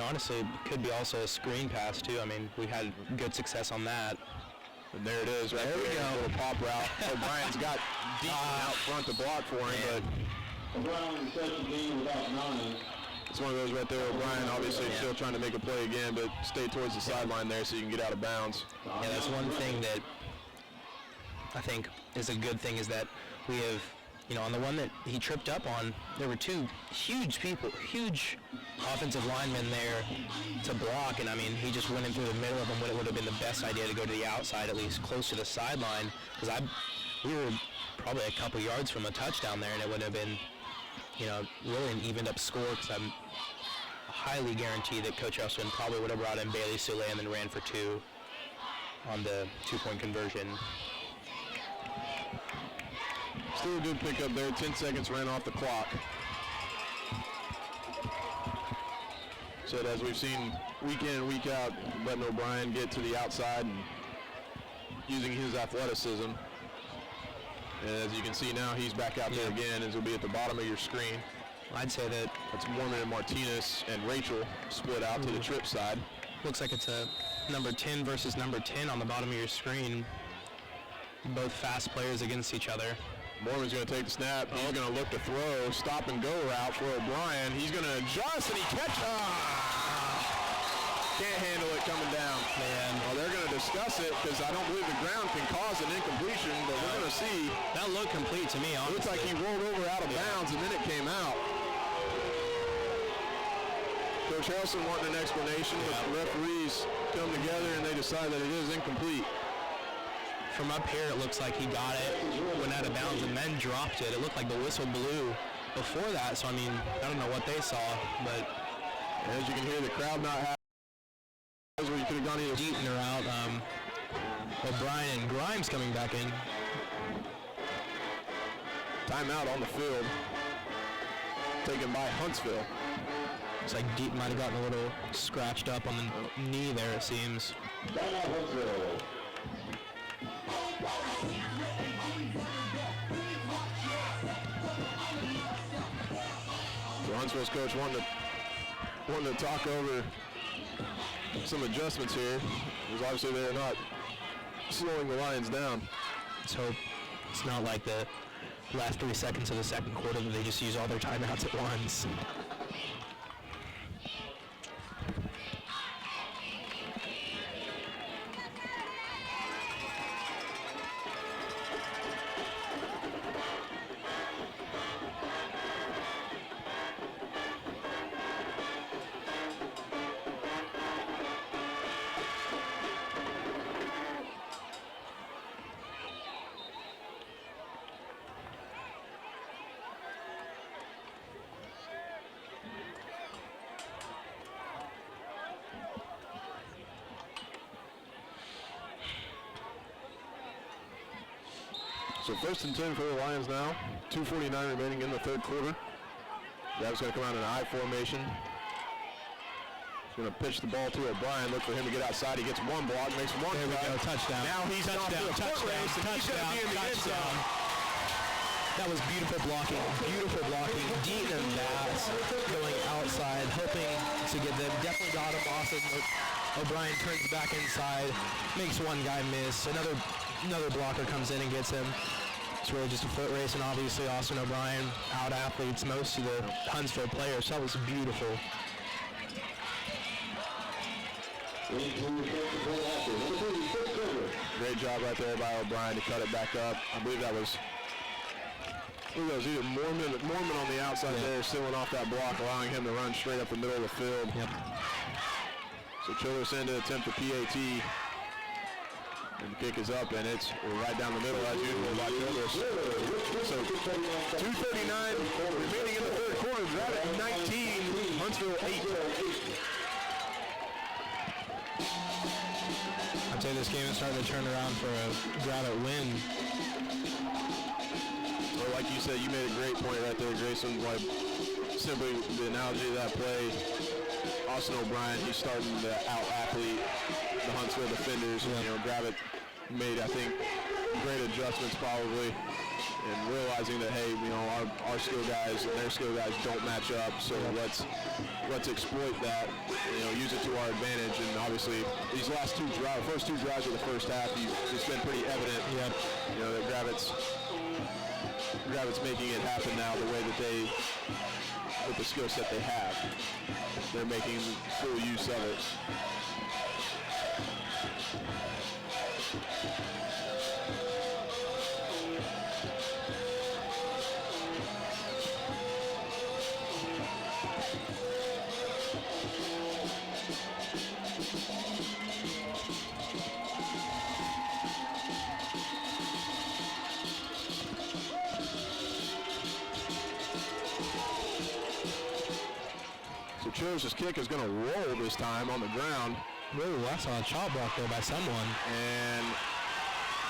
Honestly, it could be also a screen pass, too. We had good success on that. And there it is, right there. We go. Little pop route. O'Brien's got deep out front to block for him, but it's one of those right there. O'Brien obviously still trying to make a play again, but stay towards the sideline there so you can get out of bounds. Yeah, that's one thing that I think is a good thing is that we have You know, on the one that he tripped up on, there were two huge offensive linemen there to block, and I mean, he just went in through the middle of them when it would have been the best idea to go to the outside, at least close to the sideline, because we were probably a couple yards from a touchdown there, and it would have been, you know, really an evened up score, because I'm highly guaranteed that Coach Elston probably would have brought in Bailey Soule and then ran for 2 on the 2-point conversion. Still a good pickup there. 10 seconds ran off the clock. So as we've seen week in and week out, letting O'Brien get to the outside and using his athleticism. And as you can see now, he's back out there again, as will be at the bottom of your screen. I'd say that's Mormon and Martinez and Rachel split out to the trip side. Looks like it's a number 10 versus number 10 on the bottom of your screen. Both fast players against each other. Mormon's going to take the snap. He's going to look to throw. Stop and go route for O'Brien. He's going to adjust, and he catches. Can't handle it coming down. Man. Well, they're going to discuss it because I don't believe the ground can cause an incompletion, but we're going to see. That looked complete to me, honestly. Looks like he rolled over out of bounds, and then it came out. Coach Harrelson wanting an explanation, but the referees come together and they decide that it is incomplete. From up here, it looks like he got it, went out of bounds, and then dropped it. It looked like the whistle blew before that, so I mean, I don't know what they saw, but as you can hear, the crowd not happy. Where you could have gone either deep in or out. O'Brien and Grimes coming back in. Timeout on the field, taken by Huntsville. Looks like Deep might have gotten a little scratched up on the knee there, it seems. Timeout Huntsville. So Huntsville's coach wanting to talk over some adjustments here, because obviously they're not slowing the Lions down. Let's hope it's not like the last 3 seconds of the second quarter that they just use all their timeouts at once. So 1st and 10 for the Lions now. 2:49 remaining in the third quarter. Grav's going to come out in an I formation. He's going to pitch the ball to O'Brien. Look for him to get outside. He gets one block, makes one. There we go, touchdown. Now he's off to the foot race, and he's going to be in the end zone. That was beautiful blocking. Deep and fast, going outside, hoping to get them. Definitely got him. Austin O'Brien turns back inside, makes one guy miss. Another blocker comes in and gets him. It's really just a foot race, and obviously Austin O'Brien out-athletes most of the Huntsville players. So that was beautiful. Great job right there by O'Brien to cut it back up. I believe that was either Mormon on the outside there, sealing off that block, allowing him to run straight up the middle of the field. Yep. So Childress in to attempt the PAT. And the kick is up, and it's right down the middle as usual by Childress. So 2:39 remaining in the third quarter. Gravette 19, Huntsville 8. I'd say this game is starting to turn around for a Gravette win. Well, like you said, you made a great point right there, Grayson. Like simply the analogy of that play, Austin O'Brien, he's starting to out-athlete the Huntsville defenders. Yeah. You know, Gravette made, I think, great adjustments probably, and realizing that, hey, you know, our skill guys and their skill guys don't match up, so let's exploit that, you know, use it to our advantage. And obviously, these first two drives of the first half, it's been pretty evident, you know, that Gravette's making it happen now the way that with the skill set they have. They're making full use of it. Childress' kick is going to roll this time on the ground. Ooh, I saw a chop block there by someone. And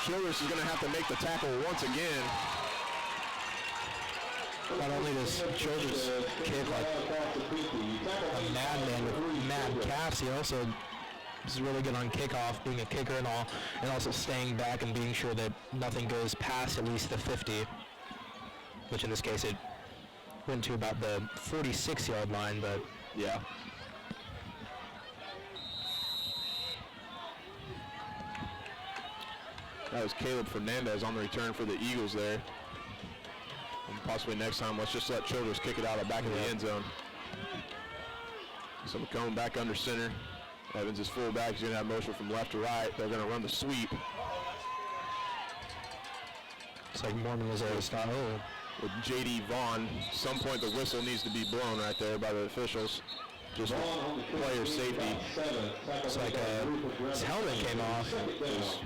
Childress is going to have to make the tackle once again. Not only does Childress kick like a madman with mad calves, he also is really good on kickoff, being a kicker and all, and also staying back and being sure that nothing goes past at least the 50, which in this case it went to about the 46-yard line, but yeah. That was Caleb Fernandez on the return for the Eagles there. And possibly next time, let's just let Childress kick it out of the back of the end zone. So McComb back under center. Evans is fullback. He's going to have motion from left to right. They're going to run the sweep. It's like Mormon was there to stop. Oh. With J.D. Vaughn. Some point the whistle needs to be blown right there by the officials. Just player safety. It's like his helmet came off.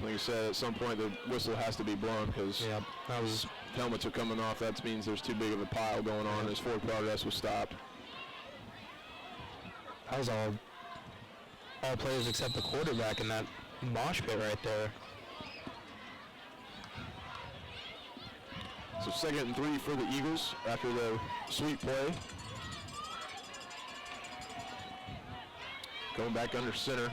Like I said, at some point the whistle has to be blown because helmets are coming off. That means there's too big of a pile going on. His forward progress was stopped. That was all players except the quarterback in that mosh pit right there. So 2nd and 3 for the Eagles after the sweep play. Going back under center.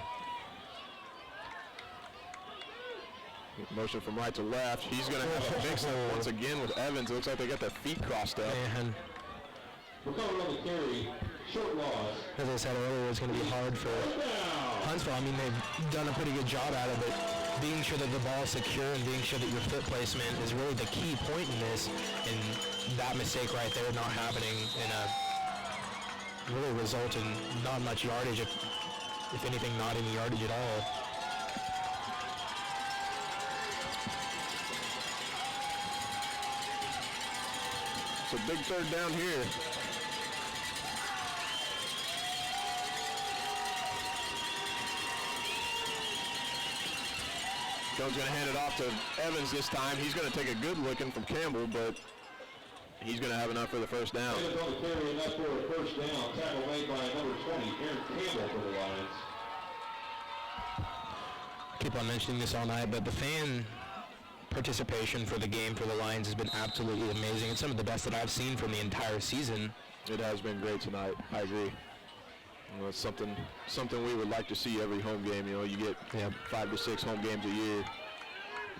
Motion from right to left. He's going to have a mix-up once again with Evans. It looks like they got their feet crossed up. Man. We're calling on the carry. Short loss. As I said earlier, it's going to be hard for Huntsville. I mean, they've done a pretty good job at it, but being sure that the ball is secure and being sure that your foot placement is really the key point in this. And that mistake right there not happening really result in not much yardage, if anything, not any yardage at all. So big third down here. Jones going to hand it off to Evans this time. He's going to take a good looking from Campbell, but he's going to have enough for the first down. Evans on the carry, enough for a first down. Tackle made by number 20, Aaron Campbell for the Lions. Keep on mentioning this all night, but the fan participation for the game for the Lions has been absolutely amazing. It's some of the best that I've seen from the entire season. It has been great tonight. I agree. You know, it's something we would like to see every home game. You know, you get 5 to 6 home games a year.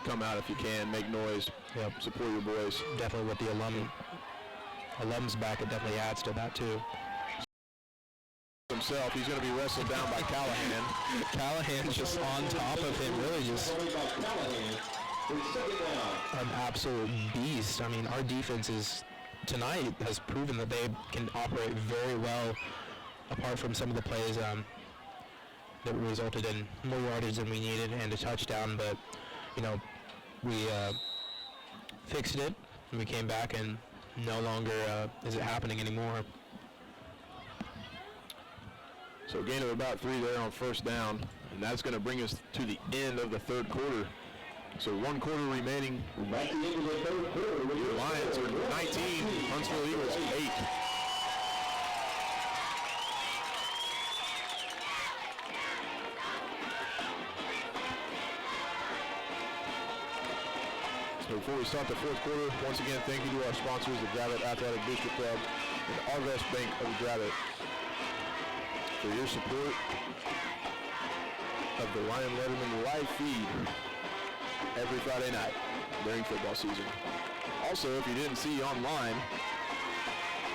Come out if you can, make noise, support your boys. Definitely with the alums back, it definitely adds to that too. Himself, he's going to be wrestled down by Callahan. Callahan's just on top of him, really just an absolute beast. I mean, our defense tonight has proven that they can operate very well, apart from some of the plays that resulted in more yardage than we needed and a touchdown. But, you know, we fixed it, and we came back, and no longer is it happening anymore. So a gain of about 3 there on first down, and that's going to bring us to the end of the third quarter. So 1 quarter remaining. At the end of the third quarter, The Lions are 19, Huntsville Eagles 8. So before we start the fourth quarter, once again, thank you to our sponsors, the Gravette Athletic Booster Club and Arvest Bank of Gravette, for your support of the Ryan Letterman live feed every Friday night during football season. Also, if you didn't see online,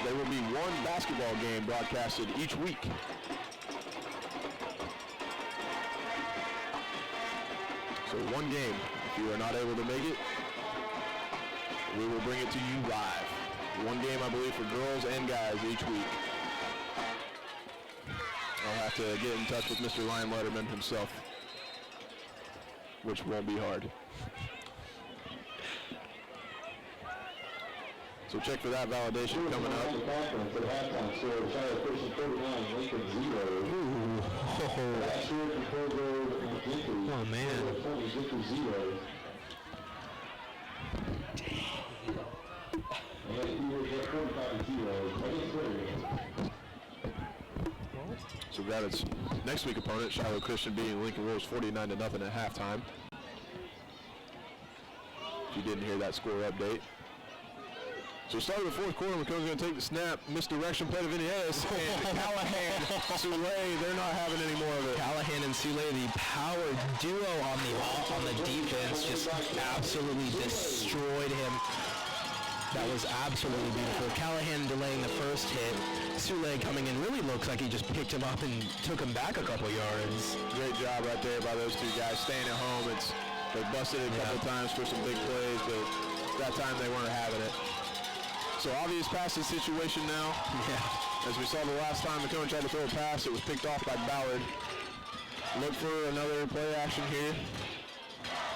there will be 1 basketball game broadcasted each week. So 1 game. If you are not able to make it, we will bring it to you live. 1 game, I believe, for girls and guys each week. I'll have to get in touch with Mr. Ryan Letterman himself, which won't be hard. So check for that validation coming up. For the halftime score, Charlotte Christian 49, Lincoln 0. Ooh. Last year, Victory. Oh, man. 20, Victory 0. And he was at 45 0. So Gravette's next week opponent, Shiloh Christian, beating Lincoln Rose 49-0 at halftime. If you didn't hear that score update. So starting the fourth quarter, McComb's going to take the snap, misdirection play to Vinales, and Callahan, Sule, they're not having any more of it. Callahan and Sule, the power duo on the defense, just absolutely destroyed him. That was absolutely beautiful. Callahan delaying the first hit. Sule coming in really looks like he just picked him up and took him back a couple yards. Great job right there by those two guys staying at home. They busted it a couple times for some big plays, but that time they weren't having it. So obvious passing situation now. Yeah. As we saw the last time McComb tried to throw a pass, it was picked off by Ballard. Look for another play action here.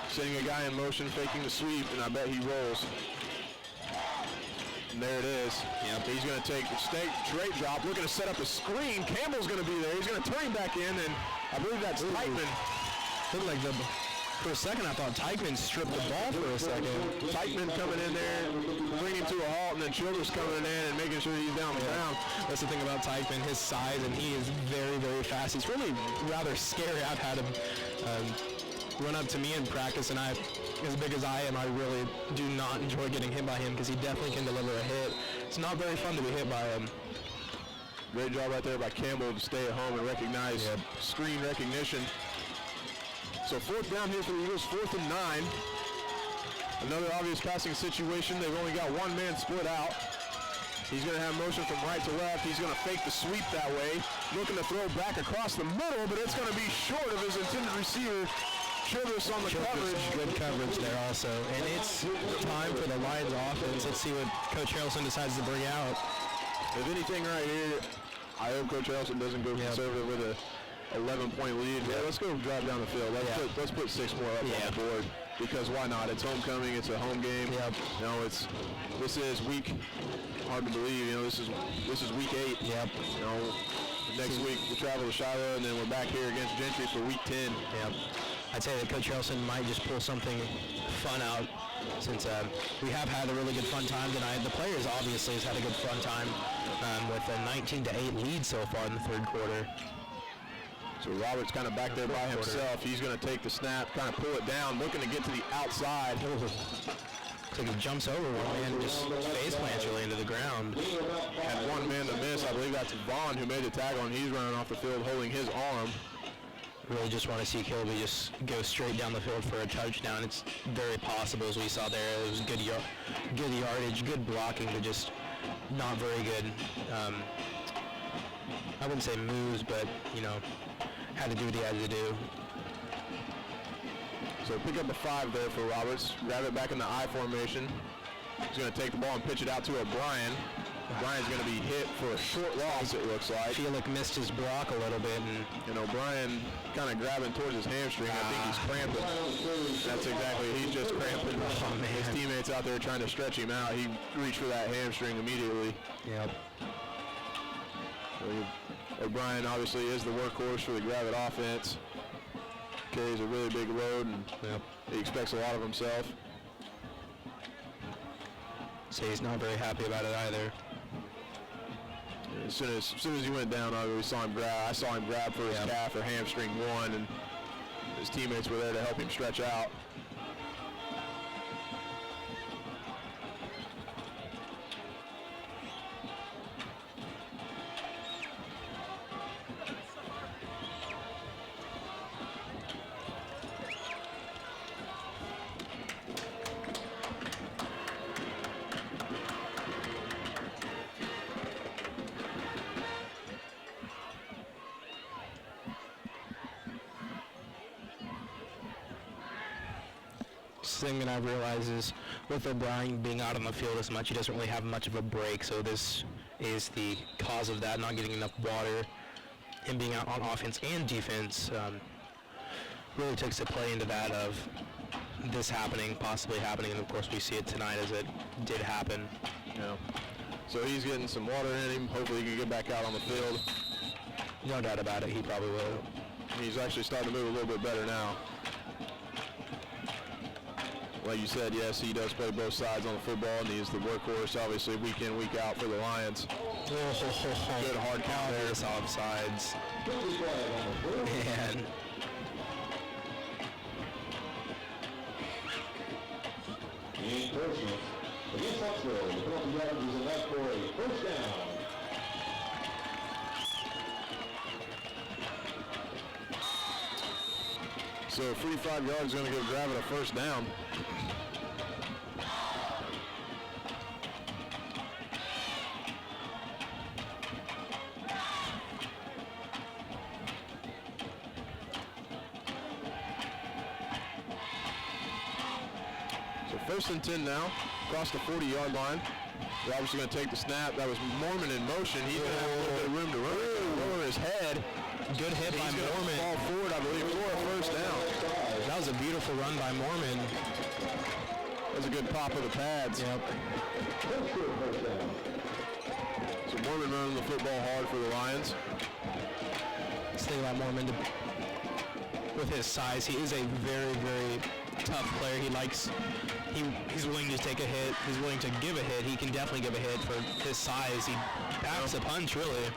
Sending a guy in motion, faking the sweep, and I bet he rolls. And there it is. Yep. He's going to take the straight drop, looking to set up a screen. Campbell's going to be there. He's going to turn him back in, and I believe that's Teichman. Looked like for a second, I thought Teichman stripped the ball for a second. Teichman coming in there, bringing him to a halt, and then Childress coming in and making sure he's down the ground. That's the thing about Teichman, his size, and he is very, very fast. He's really rather scary. I've had him run up to me in practice, and as big as I am, I really do not enjoy getting hit by him because he definitely can deliver a hit. It's not very fun to be hit by him. Great job right there by Campbell to stay at home and recognize screen recognition. So fourth down here for the Eagles, 4th and 9. Another obvious passing situation. They've only got one man split out. He's going to have motion from right to left. He's going to fake the sweep that way. Looking to throw back across the middle, but it's going to be short of his intended receiver. Childress on the coverage. Good coverage there also. And it's time for the Lions offense. Let's see what Coach Harrelson decides to bring out. If anything right here, I hope Coach Harrelson doesn't go conservative with a 11-point lead. Yeah, let's go drive down the field. Let's put 6 more up on the board, because why not? It's homecoming. It's a home game. Yep. You know, this is week. Hard to believe. You know, this is week 8. Yep. You know, next week we travel to Shiloh, and then we're back here against Gentry for week 10. Yep. I'd say that Coach Harrelson might just pull something fun out, since we have had a really good fun time tonight. The players obviously has had a good fun time with a 19-8 lead so far in the third quarter. So Roberts kind of back there by himself. He's going to take the snap, kind of pull it down, looking to get to the outside. Looks like he jumps over one man and just face plants really into the ground. Had one man to miss. I believe that's Vaughn who made the tackle, and he's running off the field holding his arm. Really just want to see Kilby just go straight down the field for a touchdown. It's very possible, as we saw there. It was good yardage, good blocking, but just not very good. I wouldn't say moves, but, you know, had to do what he had to do. So pick up a 5 there for Roberts. Grab it back in the I formation. He's going to take the ball and pitch it out to O'Brien. O'Brien's going to be hit for a short loss, it looks like. Felix missed his block a little bit, and O'Brien kind of grabbing towards his hamstring. I think he's cramping. That's exactly, he's just cramping. Oh, man. His teammates out there trying to stretch him out. He reached for that hamstring immediately. Yep. O'Brien obviously is the workhorse for the Gravette offense. Carries a really big load, and he expects a lot of himself. So he's not very happy about it either. As soon as he went down, I saw him grab for his calf or hamstring one, and his teammates were there to help him stretch out. Thing that I've realized is with O'Brien being out on the field as much, he doesn't really have much of a break, so this is the cause of that, not getting enough water. Him being out on offense and defense really takes a play into that of this possibly happening, and of course we see it tonight as it did happen. Yeah. So he's getting some water in him. Hopefully he can get back out on the field. No doubt about it, he probably will. He's actually starting to move a little bit better now. like you said, yes, he does play both sides on the football, and he's the workhorse, obviously, week in, week out for the Lions. Good hard count there. Offsides. Man. Enforcement against Huntsville. The penalty yard is enough for a first down. So 45 yards is going to give Gravette a first down. So first and 10 now, across the 40-yard line. They're obviously going to take the snap. That was Mormon in motion. He's going to have a little bit of room to run over his head. Good hit by He's Mormon. Fall forward, I believe, for a first down. That was a beautiful run by Mormon. That was a good pop of the pads. Yep. So Mormon running the football hard for the Lions. Let's think about Mormon. With his size, he is a very, very tough player. He's willing to take a hit. He's willing to give a hit. He can definitely give a hit for his size. He packs a punch, really.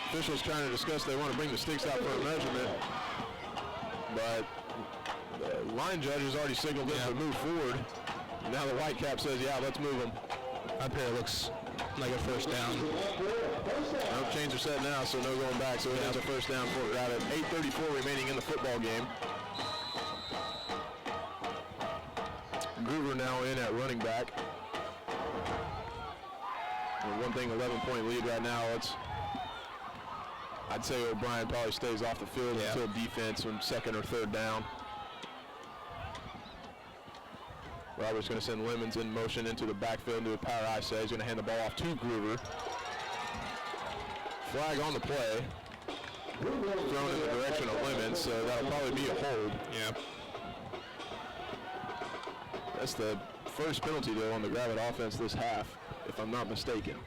Officials trying to discuss they want to bring the sticks out for a measurement, but the line judge has already signaled them to move forward. Now the Whitecap says, yeah, let's move them. Up here it looks like a first down. No change are set now, so no going back. So it is a first down for Gravette. 8:34 remaining in the football game. Groover now in at running back. And one thing, 11-point lead right now. I'd say O'Brien probably stays off the field until defense on second or third down. Robert's going to send Lemons in motion into the backfield into a power I say. He's going to hand the ball off to Groover. Flag on the play. Thrown in the direction of Lemons, so that'll probably be a hold. Yeah. That's the first penalty, though, on the Gravette offense this half, if I'm not mistaken.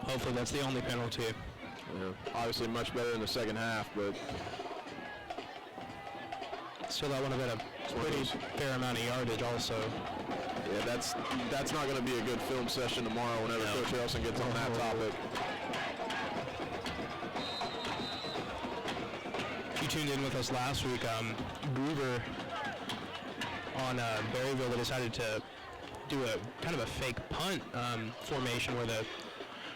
Hopefully that's the only penalty. Yeah, obviously much better in the second half, but still that would have been a pretty fair amount of yardage also. yeah, that's not going to be a good film session tomorrow whenever Coach Harrelson gets on that topic. If you tuned in with us last week, Groover on Berryville, they decided to do a kind of a fake punt formation where the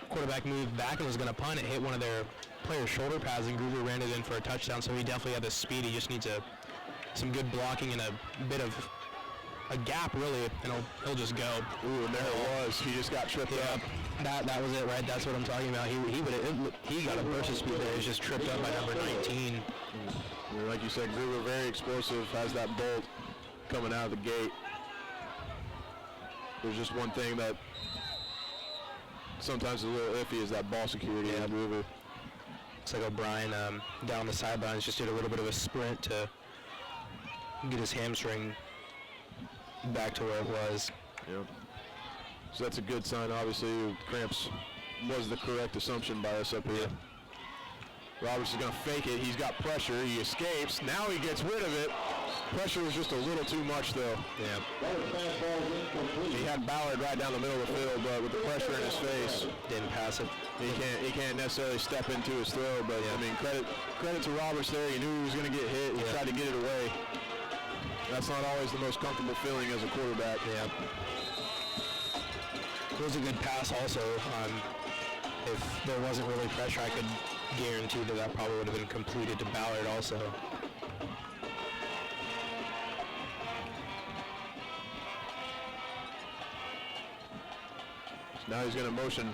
quarterback moved back and was going to punt. It hit one of their players' shoulder pads, and Groover ran it in for a touchdown. So he definitely had the speed. He just needs some good blocking and a bit of a gap, really, and he'll just go. Ooh, and there it was. He just got tripped up. That was it, right? That's what I'm talking about. He got a burst of speed there. He was just tripped up by number 19. Like you said, Groover very explosive, has that bolt coming out of the gate. There's just one thing that sometimes is a little iffy is that ball security in Groover. Looks like O'Brien down the sidelines just did a little bit of a sprint to get his hamstring back to where it was. Yep. So that's a good sign, obviously. Cramps was the correct assumption by us up here. Roberts is going to fake it. He's got pressure. He escapes. Now he gets rid of it. Pressure was just a little too much, though. Yeah. He had Ballard right down the middle of the field, but with the pressure in his face, Didn't pass it. he can't necessarily step into his throw. But I mean, credit to Roberts there. He knew he was going to get hit. He tried to get it away. That's not always the most comfortable feeling as a quarterback. Yeah. It was a good pass also. If there wasn't really pressure, I could guarantee that probably would have been completed to Ballard also. Now he's going to motion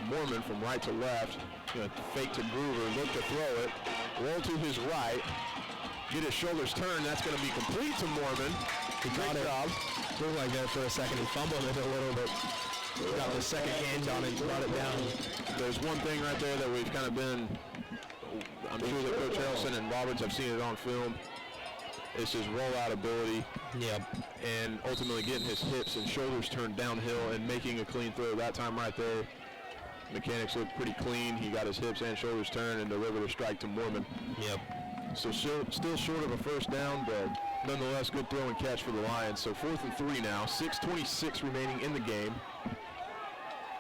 Mormon from right to left. Going to fake to Groover, look to throw it, roll to his right, get his shoulders turned. That's going to be complete to Mormon. Great job. Looked like that for a second. He fumbled it a little bit. Got the second hand on it, brought it down. There's one thing right there that we've kind of been, I'm sure that Coach Harrelson and Roberts have seen it on film. It's his rollout ability. Yep. And ultimately getting his hips and shoulders turned downhill and making a clean throw. That time right there, mechanics looked pretty clean. He got his hips and shoulders turned and delivered a strike to Mormon. Yep. So still short of a first down, but nonetheless, good throw and catch for the Lions. So 4th and 3 now, 6:26 remaining in the game.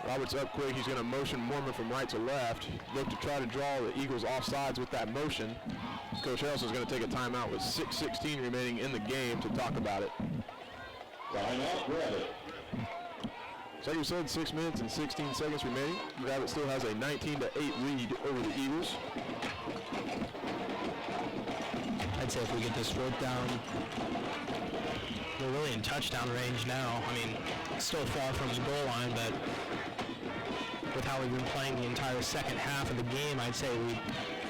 Roberts up quick. He's going to motion Mormon from right to left. Look to try to draw the Eagles offsides with that motion. Coach Harrelson's going to take a timeout with 6:16 remaining in the game to talk about it. Timeout, Gravette. So you said 6 minutes and 16 seconds remaining. Gravette still has a 19-8 lead over the Eagles. I'd say if we get this fourth down, we're really in touchdown range now. I mean, still far from the goal line, but with how we've been playing the entire second half of the game, I'd say we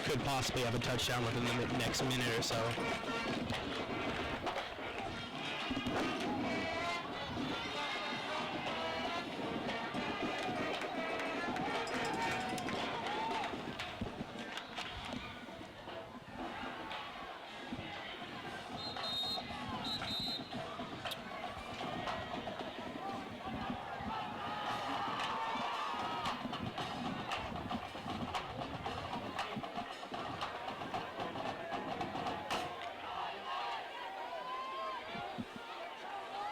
could possibly have a touchdown within the next minute or so.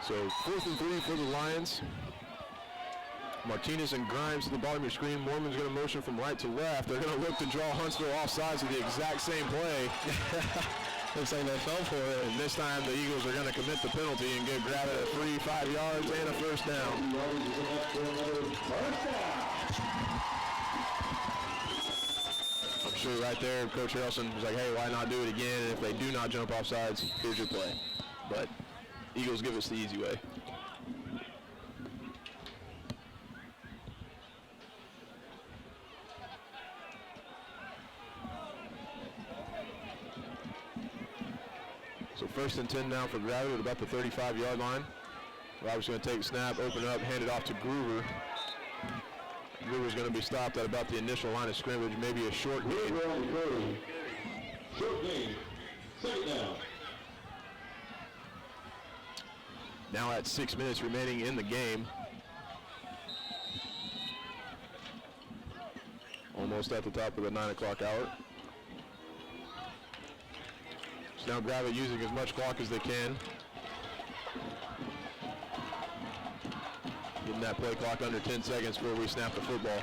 So 4th and 3 for the Lions. Martinez and Grimes to the bottom of your screen. Mormon's going to motion from right to left. They're going to look to draw Huntsville offsides with the exact same play. Looks like they fell for it. And this time the Eagles are going to commit the penalty and give Gravette a 3-5 yards and a first down. I'm sure right there Coach Harrelson was like, hey, why not do it again? And if they do not jump offsides, here's your play. But Eagles give us the easy way. So 1st and 10 now for Gravette at about the 35-yard line. Robert's going to take a snap, open up, hand it off to Groover. Groover's going to be stopped at about the initial line of scrimmage, maybe a short gain. Short gain. Second down. Now at 6 minutes remaining in the game. Almost at the top of the 9 o'clock hour. So now Gravette using as much clock as they can. Getting that play clock under 10 seconds before we snap the football.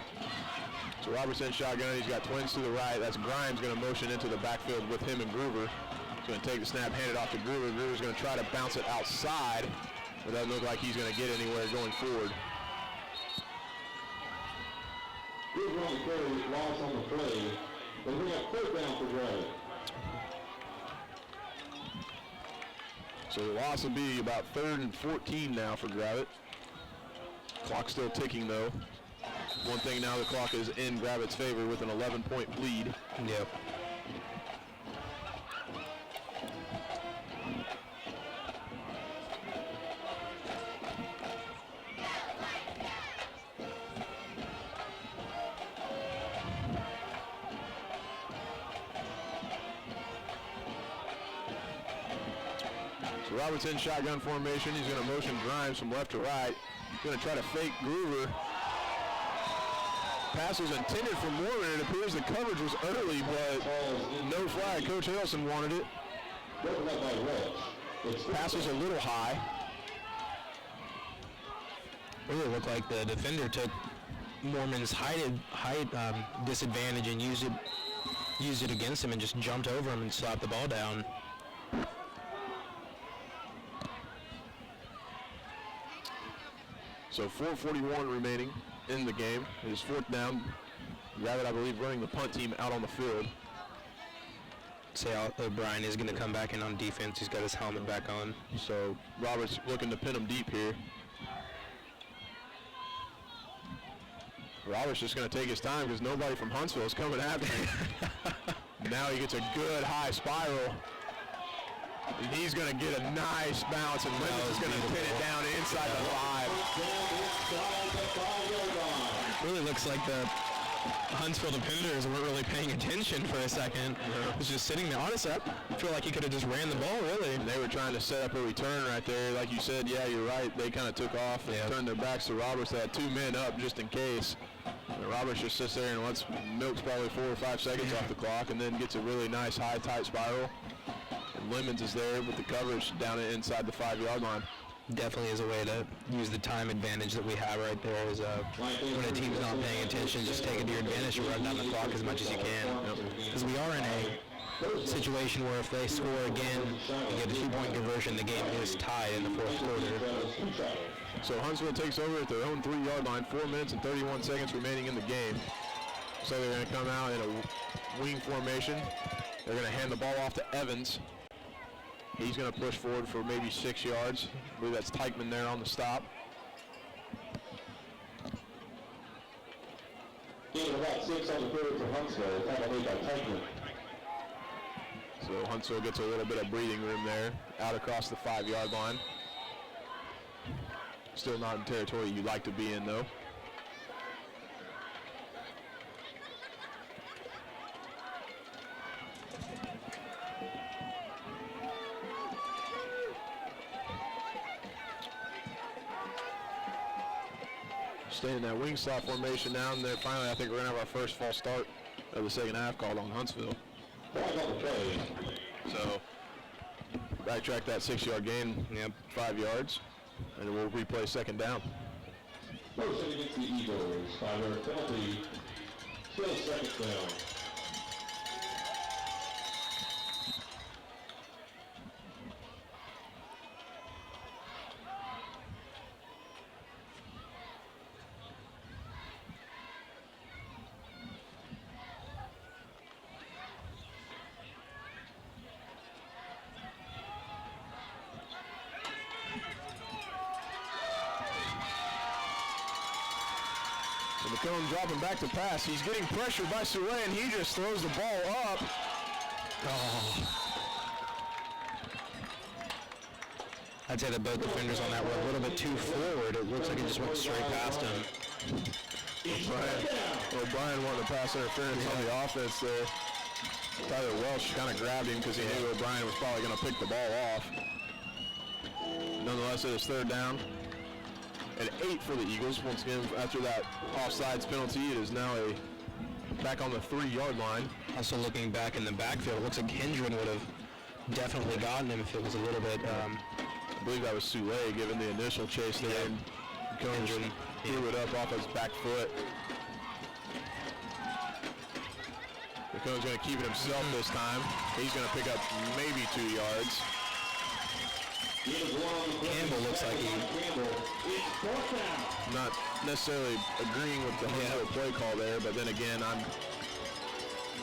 So Roberts in shotgun. He's got twins to the right. That's Grimes going to motion into the backfield with him and Groover. He's going to take the snap, hand it off to Groover. Groover's going to try to bounce it outside. It doesn't look like he's going to get anywhere going forward. Groover on the carry, loss on the play. But we have third down for Gravette. So the loss will be about 3rd and 14 now for Gravette. Clock still ticking though. One thing now, the clock is in Gravette's favor with an 11-point lead. Yep. So Roberts in shotgun formation. He's going to motion Grimes from left to right. He's going to try to fake Groover. Pass was intended for Mormon. It appears the coverage was early, but no flag. Coach Harrelson wanted it. Pass was a little high. Really looked like the defender took Mormon's height disadvantage and used it against him and just jumped over him and slapped the ball down. So 4:41 remaining in the game. It is 4th down. Gravette, I believe, running the punt team out on the field. Say O'Brien is going to come back in on defense. He's got his helmet back on. So Roberts looking to pin him deep here. Roberts just going to take his time because nobody from Huntsville is coming after him. Now he gets a good high spiral. And he's going to get a nice bounce, and Linden is going to pin it down inside the 5. Really looks like the Huntsville defenders weren't really paying attention for a second. It was just sitting there. Honestly, I feel like he could have just ran the ball, really. And they were trying to set up a return right there. Like you said, yeah, you're right. They kind of took off and turned their backs to Roberts. They had 2 men up just in case. And Roberts just sits there and milks probably 4 or 5 seconds off the clock and then gets a really nice high, tight spiral. And Lemons is there with the coverage down inside the 5-yard line. Definitely is a way to use the time advantage that we have right there. Is when a team's not paying attention, just take it to your advantage and run down the clock as much as you can. Because we are in a situation where if they score again, you get a 2-point conversion, the game is tied in the fourth quarter. So Huntsville takes over at their own 3-yard line, 4 minutes and 31 seconds remaining in the game. So they're going to come out in a wing formation. They're going to hand the ball off to Evans. He's going to push forward for maybe 6 yards. I believe that's Teichman there on the stop. Gain of about 6 on the third for Huntsville. Tackle made by Teichman. So Huntsville gets a little bit of breathing room there, out across the 5-yard line. Still not in territory you'd like to be in, though. Staying in that wing slot formation now, and then finally I think we're going to have our first false start of the second half called on Huntsville. So backtrack that 6-yard gain, 5 yards, and we'll replay second down. Motion against the Eagles, 5-yard penalty, still second down. McComb dropping back to pass. He's getting pressured by Soule, and he just throws the ball up. I'd say that both defenders on that were a little bit too forward. It looks like it just went straight past him. O'Brien wanted to pass interference on the offense there. Tyler Welsh kind of grabbed him because he knew O'Brien was probably going to pick the ball off. Nonetheless, it is third down. And 8 for the Eagles. Once again, after that offsides penalty, it is now back on the 3-yard line. Also looking back in the backfield, it looks like Hendren would have definitely gotten him if it was a little bit... I believe that was Soule given the initial chase there. And Hendren threw it up off his back foot. McComb's going to keep it himself this time. He's going to pick up maybe 2 yards. Campbell looks like he... Not necessarily agreeing with the whole play call there, but then again, I'm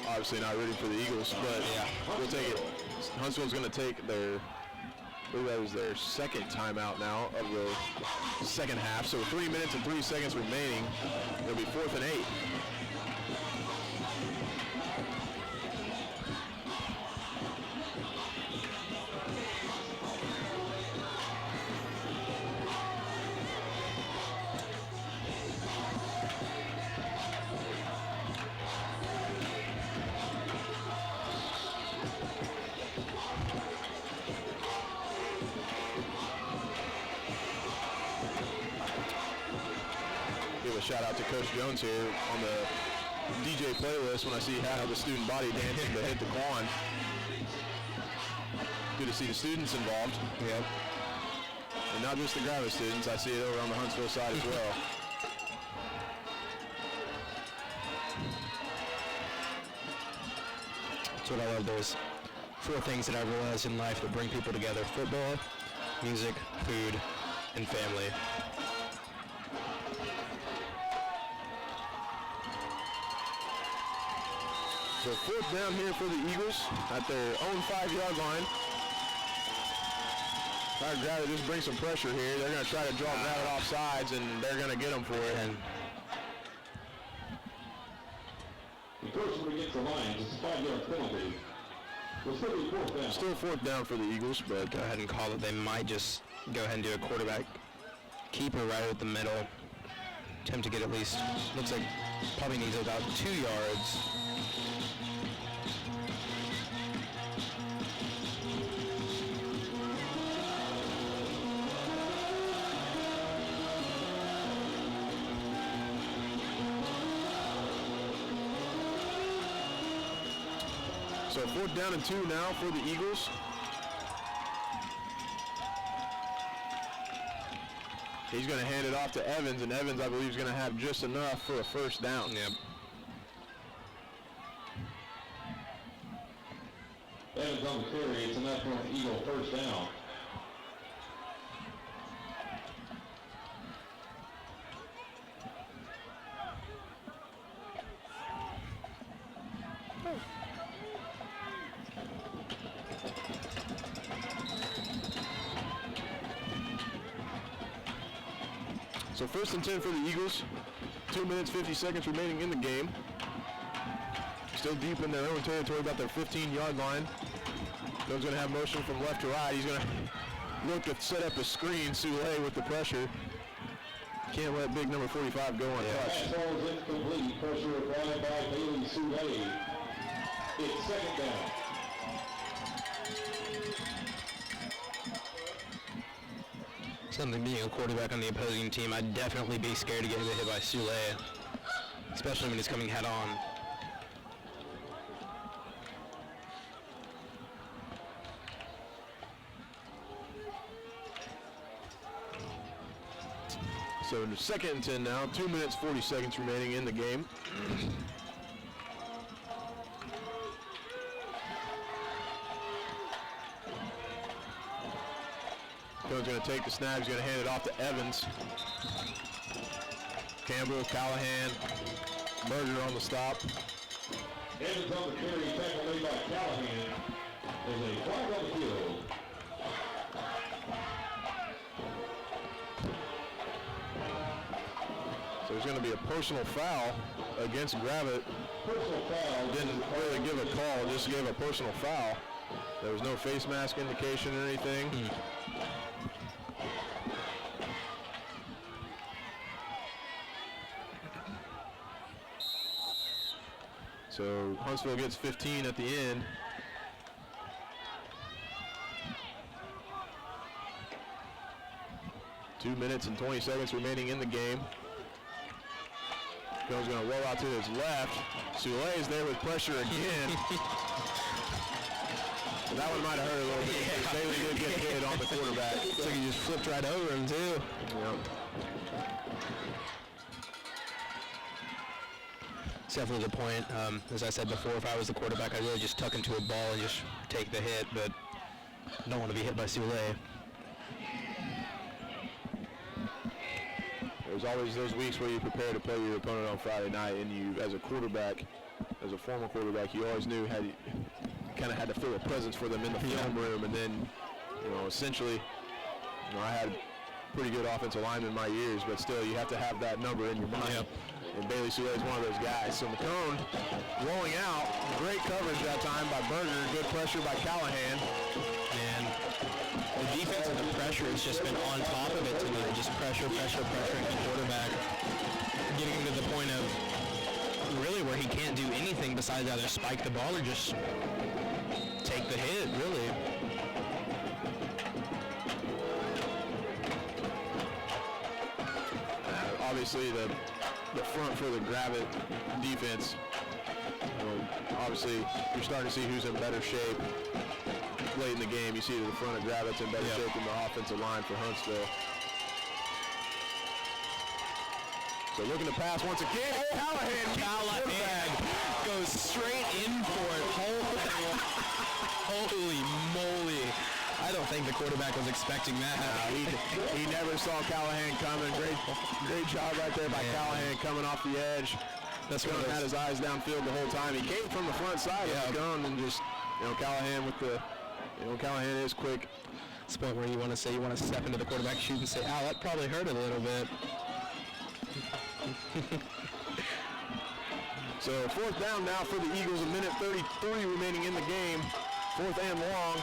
obviously not rooting for the Eagles, but we'll take it. Huntsville's going to take their, I believe that was their second timeout now of the second half, so 3 minutes and 3 seconds remaining. It'll be 4th and 8. Give a shout out to Coach Jones here on the DJ playlist when I see how the student body dancing to hit the quan. Good to see the students involved. Yep. And not just the Gravette students, I see it over on the Huntsville side as well. That's what I love. There's 4 things that I realized in life that bring people together: football, music, food, and family. So 4th down here for the Eagles at their own 5-yard line. Try to Gravette just bring some pressure here. They're going to try to draw Gravette off sides, and they're going to get them for it. And The person against the Lions, it's a 5-yard penalty. We'll still be 4th down. Still 4th down for the Eagles, but go ahead and call it. They might just go ahead and do a quarterback keeper right at the middle. Attempt to get at least, looks like probably needs about 2 yards. so 4th down and 2 now for the Eagles. He's going to hand it off to Evans, and Evans, I believe, is going to have just enough for a first down. Yep. Evans on the carry. It's enough for an Eagle first down. So 1st and 10 for the Eagles. 2 minutes, 50 seconds remaining in the game. Still deep in their own territory, about their 15-yard line. Doug's going to have motion from left to right. He's going to look to set up a screen. Soulé with the pressure. Can't let big number 45 go untouched. Pass ball is incomplete. Pressure applied by Bailey Soulé. It's second down. Something being a quarterback on the opposing team, I'd definitely be scared to get hit by Soulé, especially when he's coming head on. So 2nd and 10 now, 2 minutes, 40 seconds remaining in the game. Coach's going to take the snap. He's going to hand it off to Evans. Campbell, Callahan, Berger on the stop. Evans on the carry. Tackle made by Callahan. There's a flag on the field. So there's going to be a personal foul against Gravette. Personal foul. Didn't really give a call, just gave a personal foul. There was no face mask indication or anything. So Huntsville gets 15 at the end. Two minutes and 20 seconds remaining in the game. Goes going to roll out to his left. Soulé is there with pressure again. That one might have hurt a little bit. Yeah. Bailey did get hit on the quarterback. Looks like he just flipped right over him too. Yep. It's definitely the point. As I said before, if I was the quarterback, I'd really just tuck into a ball and just take the hit, but I don't want to be hit by Soulé. There's always those weeks where you prepare to play your opponent on Friday night, and you, as a quarterback, as a former quarterback, you always knew how you kind of had to feel a presence for them in the film room, and then, essentially, I had pretty good offensive linemen in my years, but still, you have to have that number in your mind. Yep. And Bailey Soulé is one of those guys. So McCone rolling out, great coverage that time by Berger, good pressure by Callahan. And the defense and the pressure has just been on top of it tonight. Just pressuring the quarterback, getting him to the point of really where he can't do anything besides either spike the ball or just take the hit, really. Obviously, the front for the Gravette defense, obviously, you're starting to see who's in better shape. Late in the game, you see the front of Gravette's in better shape than the offensive line for Huntsville. So looking to pass once again. Callahan goes straight in for it. Holy moly. I don't think the quarterback was expecting that. He never saw Callahan coming. Great job right there by Callahan coming off the edge. That's when he had his eyes downfield the whole time. He came from the front side of the gun and just, Callahan with the, Callahan is quick. It's the point where you want to step into the quarterback shoot and say, ow, that probably hurt a little bit. So 4th down now for the Eagles, a minute 33 remaining in the game. 4th and long.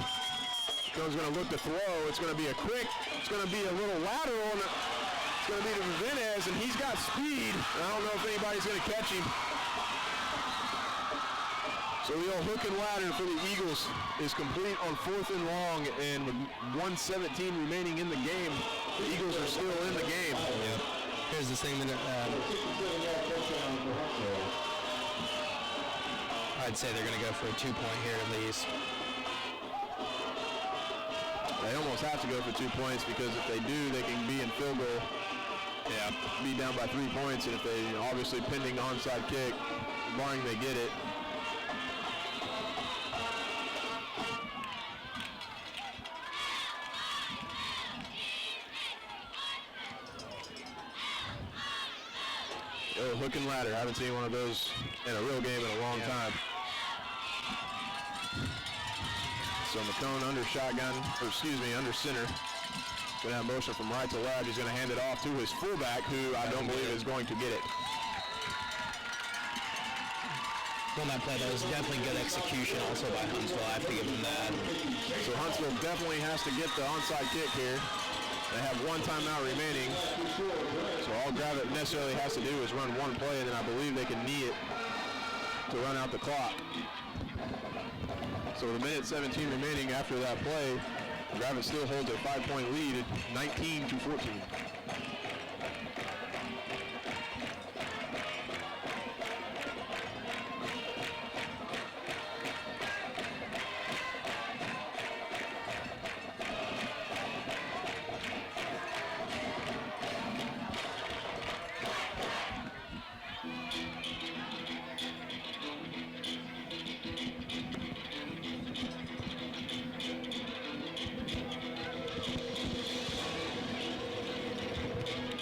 Jones going to look to throw. It's going to be it's going to be a little lateral, and it's going to be to Venez, and he's got speed. I don't know if anybody's going to catch him. So the old hook and ladder for the Eagles is complete on 4th and long, and with 1:17 remaining in the game, the Eagles are still in the game. Yep. Here's the thing that I'd say they're going to go for a 2-point here at least. They almost have to go for 2 points because if they do, they can be in field goal be down by 3 points, and if they, obviously pending onside kick, barring they get it. Oh, hook and ladder. I haven't seen one of those in a real game in a long time. So McCone under shotgun, or excuse me, under center. Gonna have motion from right to left. He's gonna hand it off to his fullback, who I don't believe is going to get it. On that play, that was definitely good execution also by Huntsville. I have to give them that. So Huntsville definitely has to get the onside kick here. They have one timeout remaining. So all Gravette necessarily has to do is run one play, and then I believe they can knee it to run out the clock. So with a minute 17 remaining after that play, Gravette still holds a 5-point lead at 19-14.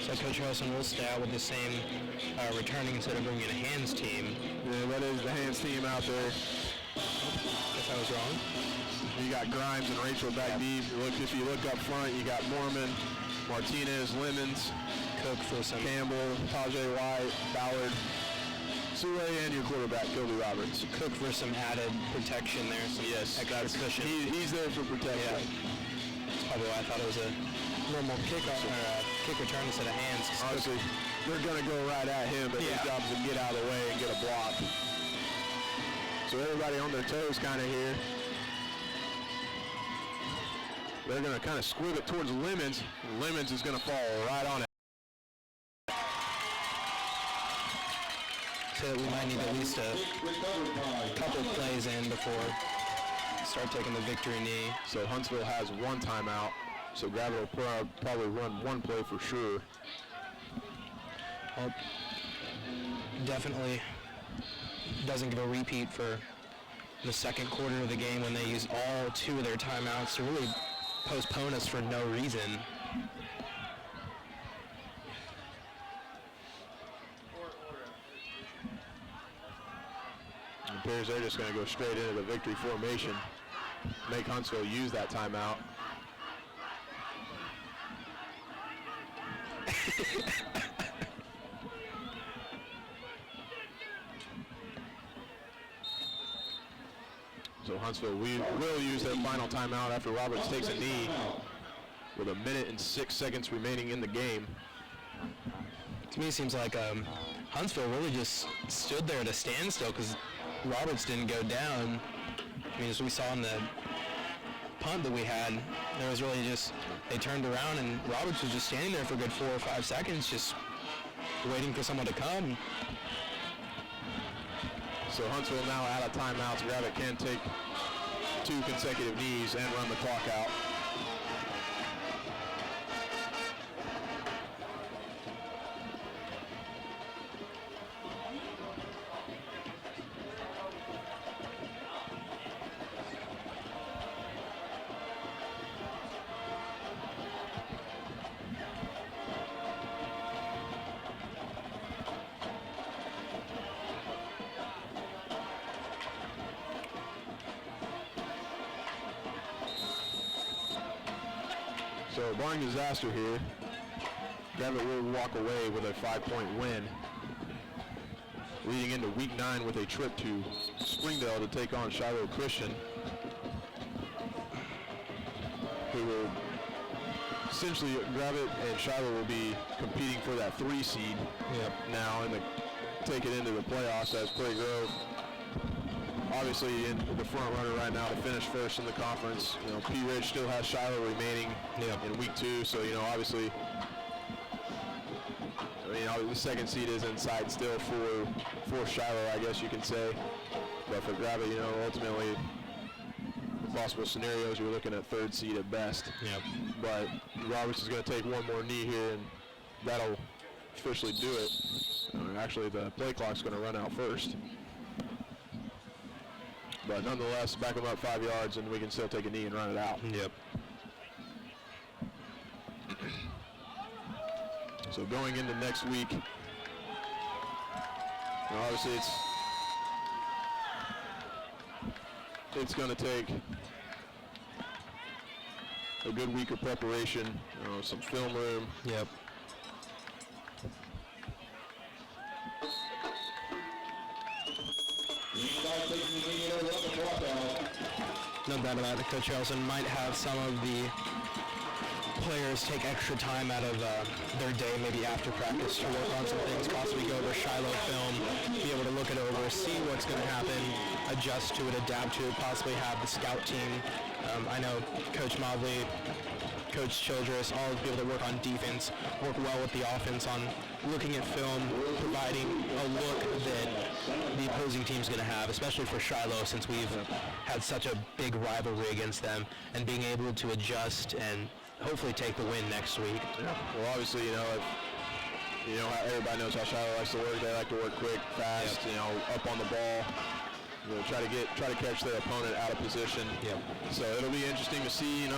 So Coach Wilson will stay out with the same returning instead of bringing a hands team. Yeah, that is the hands team out there. Guess I was wrong. You got Grimes and Rachel back deep. If you look up front, you got Mormon, Martinez, Lemons, Cook for some Campbell, Tajay White, Ballard, Sue, and your quarterback, Kobe Roberts. Cook for some added protection there. Some extra cushion. He's there for protection. That's probably why I thought it was a normal kickoff or kick return instead of hands. Honestly, they're going to go right at him, but his job is to get out of the way and get a block. So everybody on their toes kind of here. They're going to kind of squib it towards Lemons. Lemons is going to fall right on it. So we might need at least a couple plays in before start taking the victory knee. So Huntsville has one timeout. So Gravette will probably run one play for sure. Well, definitely doesn't give a repeat for the second quarter of the game when they use all 2 of their timeouts to really postpone us for no reason. It appears they're just going to go straight into the victory formation, make Huntsville use that timeout. So Huntsville will use their final timeout after Roberts takes a knee with a minute and 6 seconds remaining in the game. To me, it seems like Huntsville really just stood there at a standstill because Roberts didn't go down. I mean, as we saw in the punt that we had, there was really just, they turned around and Roberts was just standing there for a good 4 or 5 seconds, just waiting for someone to come. So Huntsville now out of timeouts. Gravette can take 2 consecutive knees and run the clock out. So barring disaster here, Gravette will walk away with a 5-point win, leading into week 9 with a trip to Springdale to take on Shiloh Christian, who will essentially, Gravette and Shiloh will be competing for that 3 seed now and take it into the playoffs as Prairie Grove obviously in the front runner right now to finish first in the conference. You know, P. Ridge still has Shiloh remaining in week 2, so you know obviously, I mean the second seed is inside still for Shiloh, I guess you can say. But for Gravette, you know, ultimately, possible scenarios you're looking at 3rd seed at best. Yep. But Roberts is going to take one more knee here, and that'll officially do it. Actually, the play clock's going to run out first. But nonetheless, back them up 5 yards, and we can still take a knee and run it out. Yep. So going into next week, obviously it's going to take a good week of preparation, some film room. Yep. No doubt about it. Coach Harrelson might have some of the players take extra time out of their day, maybe after practice, to work on some things, possibly go over Shiloh film, be able to look it over, see what's going to happen, adjust to it, adapt to it, possibly have the scout team. I know Coach Mobley, Coach Childress, all the people that work on defense work well with the offense on looking at film, providing a look that the opposing team's going to have, especially for Shiloh, since we've had such a big rivalry against them, and being able to adjust and hopefully take the win next week. Yeah. Well, obviously, everybody knows how Shiloh likes to work. They like to work quick, fast, up on the ball. Try to catch their opponent out of position. Yep. So it'll be interesting to see.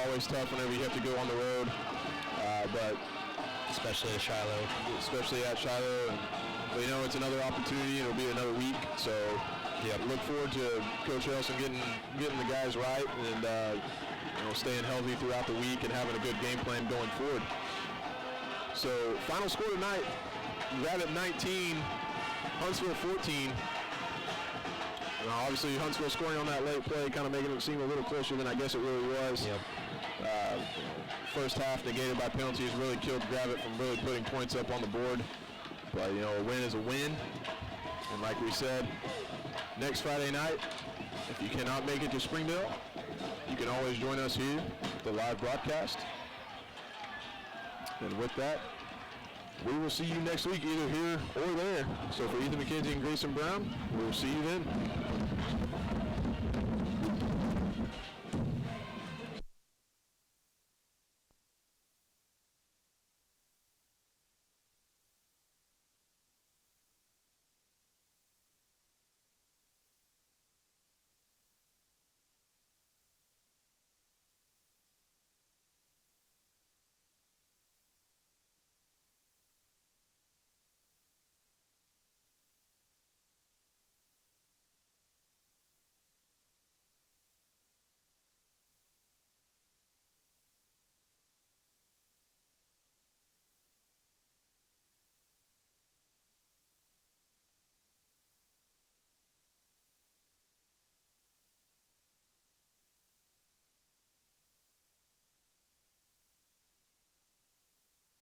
Always tough whenever you have to go on the road, but Especially at Shiloh. And it's another opportunity. It'll be another week. So look forward to Coach Harrelson getting the guys right and staying healthy throughout the week and having a good game plan going forward. So final score tonight: Gravette 19, Huntsville 14. Obviously, Huntsville scoring on that late play, kind of making it seem a little closer than I guess it really was. Yep. First half negated by penalties really killed Gravette from really putting points up on the board. But, a win is a win. And like we said, next Friday night, if you cannot make it to Springdale, you can always join us here, the live broadcast. And with that, we will see you next week, either here or there. So for Ethan McKenzie and Grayson Brown, we will see you then.